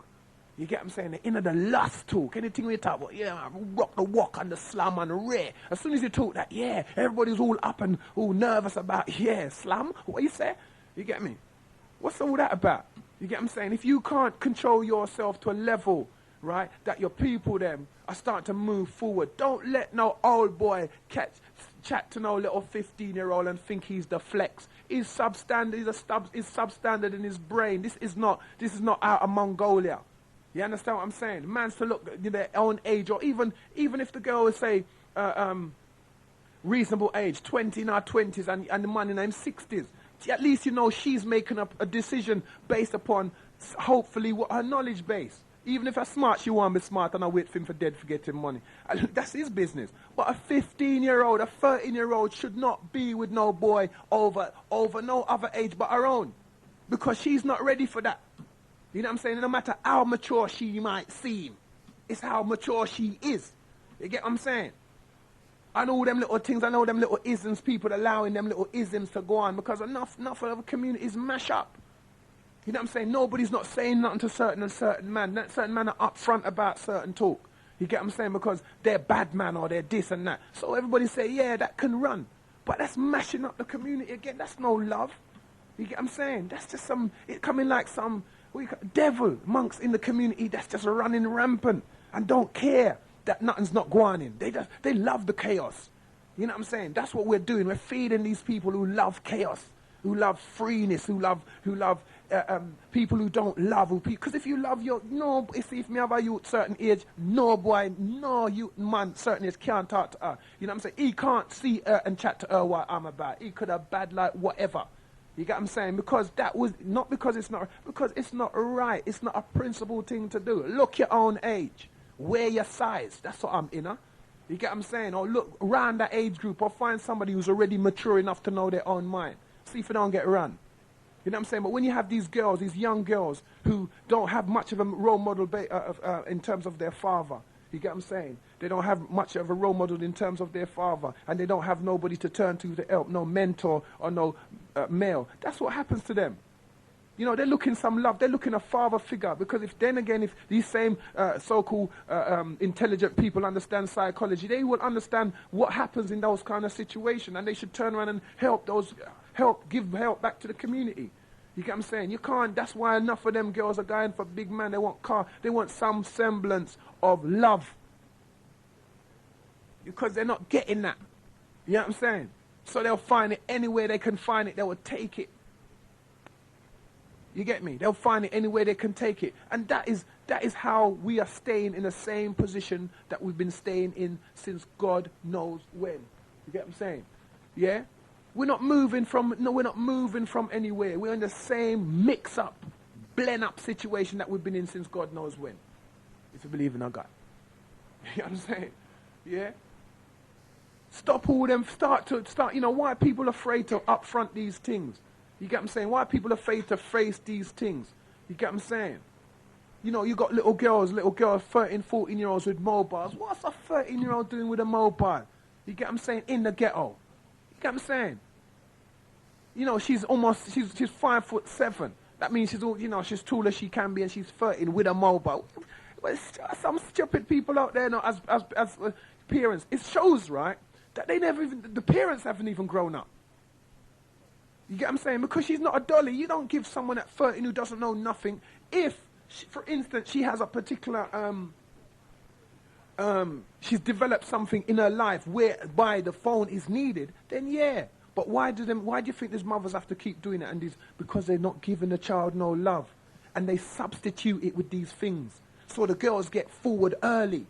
You get what I'm saying? The inner the lust talk. Anything we talk about, yeah, rock the walk and the slum and rare. As soon as you talk that, yeah, everybody's all up and all nervous about, yeah, slum. What you say? You get me? What's all that about? You get what I'm saying? If you can't control yourself to a level, right, that your people them are starting to move forward, don't let no old boy chat to no little 15-year-old and think he's the flex. He's substandard. He's substandard in his brain. This is not out of Mongolia. You understand what I'm saying? Man's to look at their own age, or even if the girl is say reasonable age, 20 in her 20s, and the man in her 60s. At least you know she's making up a decision based upon hopefully what her knowledge base. Even if I'm smart, she won't be smart and I wait for him for dead for getting money. That's his business. But a 15-year-old, a 13-year-old should not be with no boy over no other age but her own. Because she's not ready for that. You know what I'm saying? No matter how mature she might seem, it's how mature she is. You get what I'm saying? I know them little things, I know them little isms, people allowing them little isms to go on because enough of the communities mash up. You know what I'm saying? Nobody's not saying nothing to certain man. That certain man are upfront about certain talk. You get what I'm saying? Because they're bad man or they're this and that. So everybody say, yeah, that can run. But that's mashing up the community again. That's no love. You get what I'm saying? That's just it coming like some devil monks in the community that's just running rampant and don't care that nothing's not going in. They love the chaos. You know what I'm saying? That's what we're doing. We're feeding these people who love chaos, who love freeness, who love people who don't love. Because if you love if me have a youth certain age, no boy, no youth man certain age can't talk to her. You know what I'm saying? He can't see her and chat to her what I'm about. He could have bad like whatever. You get what I'm saying? Because that was not because it's not right. It's not a principled thing to do. Look your own age. Wear your size. That's what I'm in. You get what I'm saying? Or look around that age group, or find somebody who's already mature enough to know their own mind. See if you don't get run. You know what I'm saying? But when you have these girls, these young girls who don't have much of a role model in terms of their father. You get what I'm saying? They don't have much of a role model in terms of their father, and they don't have nobody to turn to help, no mentor or no male. That's what happens to them. You know, they're looking some love. They're looking a father figure. Because if these same so-called intelligent people understand psychology, they will understand what happens in those kind of situations, and they should turn around and give help back to the community. You get what I'm saying? You can't. That's why enough of them girls are going for big man. They want car. They want some semblance of love. Because they're not getting that. You know what I'm saying? So they'll find it anywhere they can find it. They will take it. You get me? They'll find it anywhere they can take it. And that is how we are staying in the same position that we've been staying in since God knows when. You get what I'm saying? Yeah? We're not moving from anywhere. We're in the same mix-up, blend-up situation that we've been in since God knows when. If you believe in our God. You know what I'm saying? Yeah? Stop all them, start, why are people afraid to upfront these things? You get what I'm saying? Why are people afraid to face these things? You get what I'm saying? You know, you got little girls, 13, 14-year-olds with mobiles. What's a 13-year-old doing with a mobile? You get what I'm saying? In the ghetto. You get what I'm saying? You know, she's 5'7". That means she's tall as she can be, and she's 13 with a mobile. Well, some stupid people out there, as parents. It shows, right, that the parents haven't even grown up. You get what I'm saying? Because she's not a dolly. You don't give someone at 13 who doesn't know nothing. If, for instance, she has a particular, she's developed something in her life whereby the phone is needed, then yeah. But why do you think these mothers have to keep doing it? Because they're not giving the child no love. And they substitute it with these things. So the girls get forward early.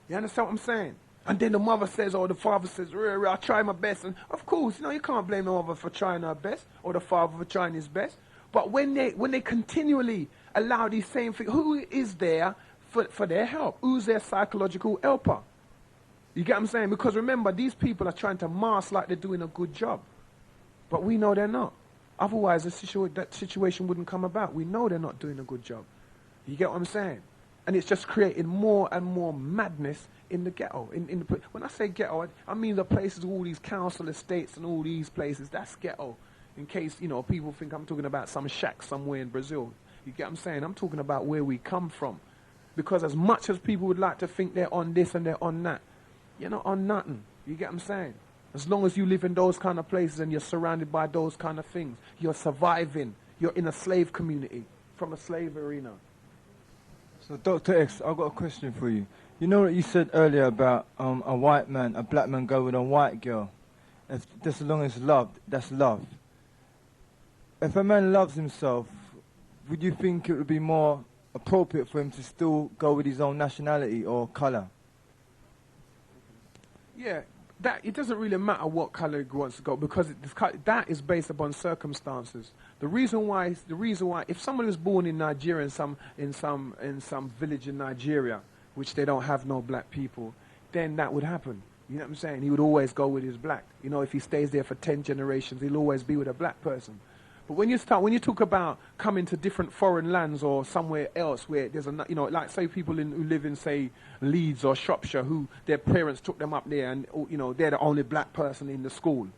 You understand what I'm saying? And then the mother says, or the father says, I'll try my best. And of course, you can't blame the mother for trying her best, or the father for trying his best. But when they continually allow these same things, who is there for their help? Who's their psychological helper? You get what I'm saying? Because remember, these people are trying to mask like they're doing a good job. But we know they're not. Otherwise, that situation wouldn't come about. We know they're not doing a good job. You get what I'm saying? And it's just creating more and more madness in the ghetto. When I say ghetto, I mean the places, all these council estates and all these places. That's ghetto. In case, people think I'm talking about some shack somewhere in Brazil. You get what I'm saying? I'm talking about where we come from. Because as much as people would like to think they're on this and they're on that, you're not on nothing. You get what I'm saying? As long as you live in those kind of places and you're surrounded by those kind of things, you're surviving. You're in a slave community from a slave arena. So, Dr. X, I've got a question for you. You know what you said earlier about a white man, a black man go with a white girl. If just as long as love, that's love. If a man loves himself, would you think it would be more appropriate for him to still go with his own nationality or colour? Yeah, that it doesn't really matter what colour he wants to go, because that is based upon circumstances. The reason why, if someone was born in Nigeria, in some village in Nigeria, which they don't have no black people, then that would happen. You know what I'm saying? He would always go with his black. You know, if he stays there for 10 generations, he'll always be with a black person. But when you talk about coming to different foreign lands or somewhere else where there's like say people who live in, say, Leeds or Shropshire, who their parents took them up there and, they're the only black person in the school.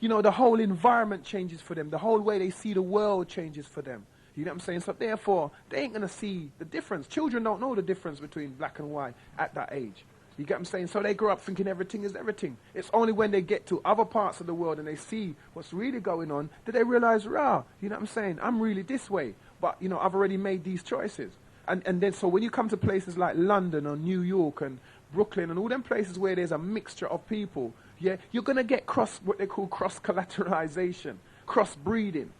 You know, the whole environment changes for them. The whole way they see the world changes for them. You know what I'm saying? So therefore, they ain't going to see the difference. Children don't know the difference between black and white at that age. You get what I'm saying? So they grow up thinking everything is everything. It's only when they get to other parts of the world and they see what's really going on that they realize, you know what I'm saying? I'm really this way. But, I've already made these choices. And then so when you come to places like London or New York and Brooklyn and all them places where there's a mixture of people, yeah, you're going to get what they call cross-collateralization, cross-breeding.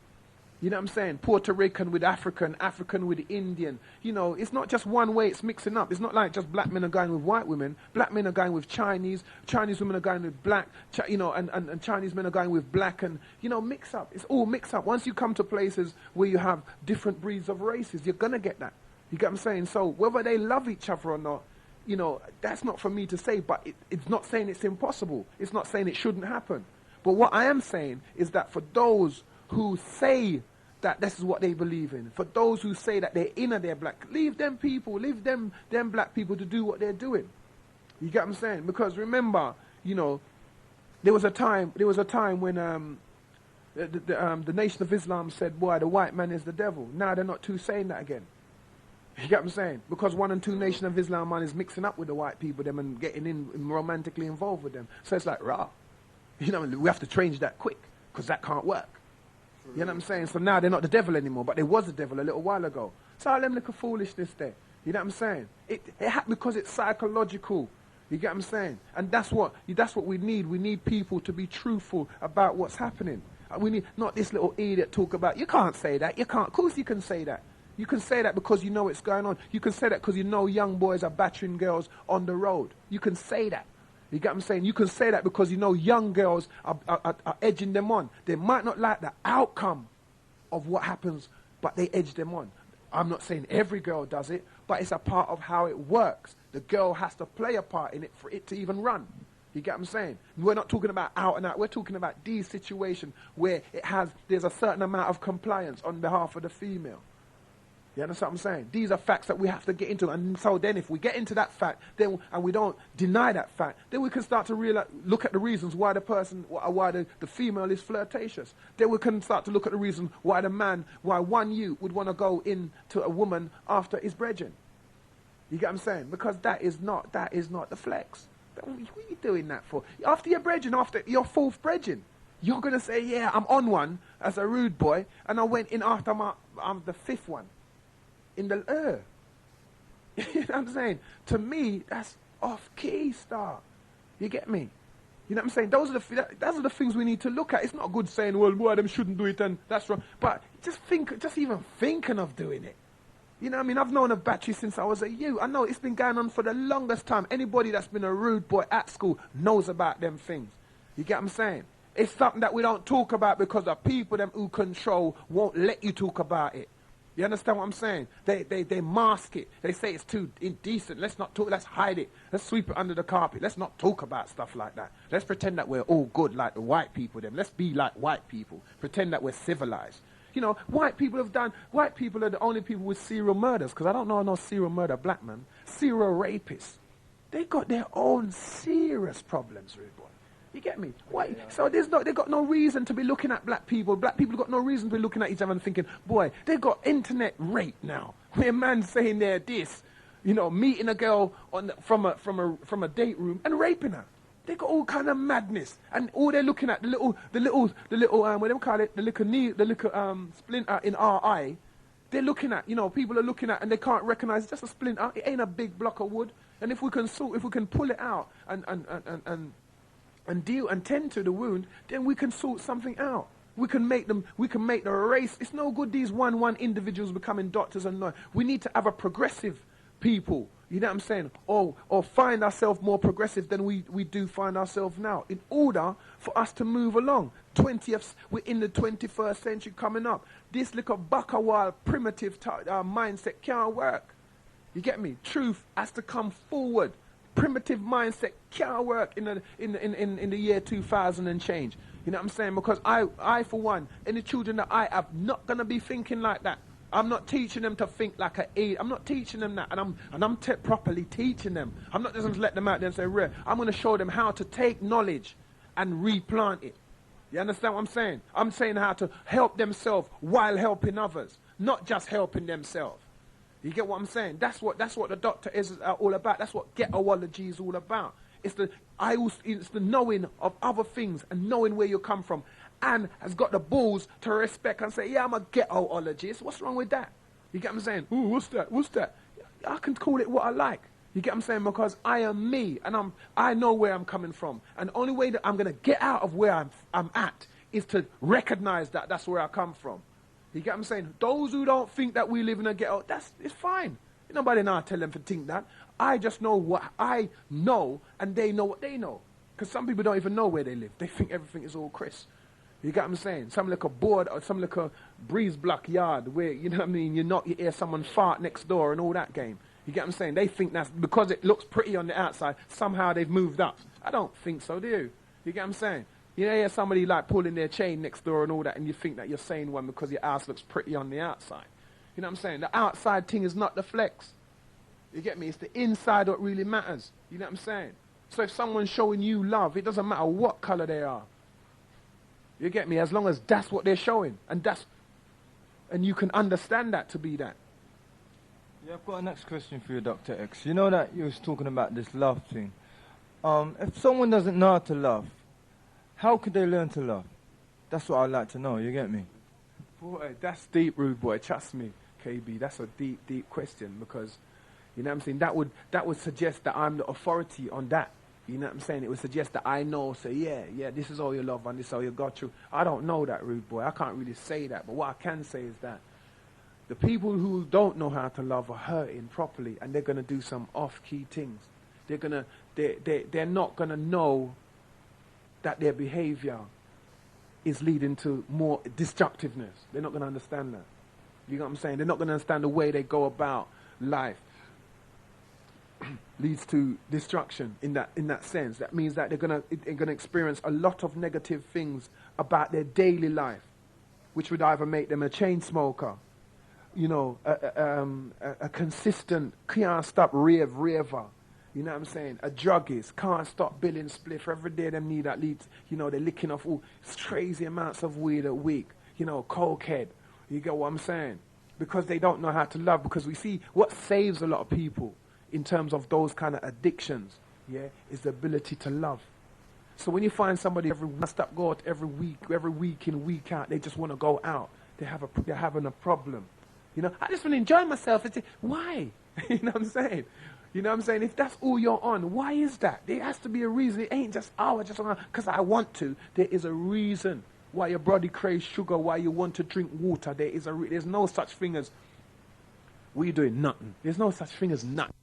You know what I'm saying? Puerto Rican with African, African with Indian. It's not just one way, it's mixing up. It's not like just black men are going with white women. Black men are going with Chinese. Chinese women are going with black, and Chinese men are going with black and, mix up. It's all mix up. Once you come to places where you have different breeds of races, you're going to get that. You get what I'm saying? So whether they love each other or not, that's not for me to say, but it's not saying it's impossible. It's not saying it shouldn't happen. But what I am saying is that for those who say that this is what they believe in, for those who say that they're inner, they're black, leave them black people to do what they're doing. You get what I'm saying? Because remember, there was a time when the Nation of Islam said, boy, the white man is the devil. Now they're not too saying that again. You get what I'm saying? Because 1 and 2 Nation of Islam man is mixing up with the white people, them, and getting in romantically involved with them. So it's like, rah. We have to change that quick, because that can't work. You know what I'm saying? So now they're not the devil anymore, but they was the devil a little while ago. So all them little foolishness there. You know what I'm saying? It happened because it's psychological. You get what I'm saying? And that's what we need. We need people to be truthful about what's happening. We need not this little idiot talk about, you can't say that. You can't. Of course you can say that. You can say that because you know what's going on. You can say that because you know young boys are battering girls on the road. You can say that. You get what I'm saying? You can say that because you know young girls are edging them on. They might not like the outcome of what happens, but they edge them on. I'm not saying every girl does it, but it's a part of how it works. The girl has to play a part in it for it to even run. You get what I'm saying? We're not talking about out and out. We're talking about these situations where there's a certain amount of compliance on behalf of the female. You understand what I'm saying? These are facts that we have to get into. And so then if we get into that fact, and we don't deny that fact, then we can start to look at the reasons why the female is flirtatious. Then we can start to look at the reasons why why one youth would want to go into a woman after his brethren. You get what I'm saying? Because that is not the flex. What are you doing that for? After your brethren, after your fourth brethren, you're going to say, yeah, I'm on one as a rude boy, and I went in after I'm the fifth one. In the you know what I'm saying? To me, that's off key, star. You get me? You know what I'm saying? Those are the things we need to look at. It's not good saying, well, boy, them shouldn't do it and that's wrong. But just even thinking of doing it. You know what I mean? I've known a battery since I was a youth. I know it's been going on for the longest time. Anybody that's been a rude boy at school knows about them things. You get what I'm saying? It's something that we don't talk about because the people them who control won't let you talk about it. You understand what I'm saying? They mask it. They say it's too indecent. Let's not talk. Let's hide it. Let's sweep it under the carpet. Let's not talk about stuff like that. Let's pretend that we're all good like the white people. Let's be like white people. Pretend that we're civilized. White people are the only people with serial murders, because I don't know no serial murder black man. Serial rapists. They got their own serious problems, rude boy. You get me? Why? So they got no reason to be looking at black people. Black people got no reason to be looking at each other and thinking, boy, they got internet rape now. Where man's saying they're this, you know, meeting a girl from a date room and raping her. They got all kind of madness, and all they're looking at the little what do they call it, the little splinter in our eye. They're looking at, you know, people are looking at and they can't recognize it's just a splinter. It ain't a big block of wood. And if we can pull it out and deal and tend to the wound, then we can sort something out. We can make the race. It's no good these one individuals becoming doctors and lawyers. We need to have a progressive people. You know what I'm saying? Or find ourselves more progressive than we do find ourselves now, in order for us to move along. We're in the 21st century coming up. This little Bakawal primitive mindset can't work. You get me? Truth has to come forward. Primitive mindset can't work in the year 2000 and change. You know what I'm saying? Because I for one, any children that I have, not gonna be thinking like that. I'm not teaching them to think like an aid. I'm not teaching them that, and I'm properly teaching them. I'm not just going to let them out there and say, I'm going to show them how to take knowledge and replant it. You understand what I'm saying? I'm saying how to help themselves while helping others, not just helping themselves. You get what I'm saying? That's what the Doctah is all about. That's what Ghetto-ology is all about. It's the knowing of other things and knowing where you come from, and has got the balls to respect and say, yeah, I'm a ghetto-ologist. What's wrong with that? You get what I'm saying? Ooh, what's that? What's that? I can call it what I like. You get what I'm saying? Because I am me, and I know where I'm coming from. And the only way that I'm going to get out of where I'm at is to recognize that that's where I come from. You get what I'm saying? Those who don't think that we live in a ghetto, it's fine. Nobody now tell them to think that. I just know what I know, and they know what they know. Because some people don't even know where they live. They think everything is all crisp. You get what I'm saying? Some like a board or some like a breeze block yard where, you know what I mean, you hear someone fart next door and all that game. You get what I'm saying? They think that's because it looks pretty on the outside, somehow they've moved up. I don't think so, do you? You get what I'm saying? You know, hear somebody like pulling their chain next door and all that, and you think that you're saying one because your house looks pretty on the outside. You know what I'm saying? The outside thing is not the flex. You get me? It's the inside what really matters. You know what I'm saying? So if someone's showing you love, it doesn't matter what color they are. You get me? As long as that's what they're showing, and you can understand that to be that. Yeah, I've got a next question for you, Doctah X. You know that you was talking about this love thing. If someone doesn't know how to love, how could they learn to love? That's what I'd like to know. You get me? Boy, that's deep, rude boy. Trust me, KB. That's a deep, deep question, because you know what I'm saying. That would suggest that I'm the authority on that. You know what I'm saying? It would suggest that I know, say, yeah, this is all your love and this is all you got through. I don't know that, rude boy. I can't really say that. But what I can say is that the people who don't know how to love are hurting properly, and they're going to do some off-key things. They're not going to know that their behavior is leading to more destructiveness. They're not going to understand that. You know what I'm saying? They're not going to understand the way they go about life leads to destruction in that sense. That means that they're gonna experience a lot of negative things about their daily life, which would either make them a chain smoker, you know, a consistent can't stop raver. You know what I'm saying? A druggist can't stop billing spliff every day. Them need at least, you know, they're licking off all crazy amounts of weed a week. You know, cokehead. You get what I'm saying? Because they don't know how to love. Because we see what saves a lot of people in terms of those kind of addictions, is the ability to love. So when you find somebody go out every week in, week out, they just want to go out. They're having a problem. You know, I just want to enjoy myself. Why? You know what I'm saying? You know what I'm saying? If that's all you're on, why is that? There has to be a reason. It ain't just, I just want to, because I want to. There is a reason why your body craves sugar, why you want to drink water. There's no such thing as, what are you doing? Nothing. There's no such thing as nothing.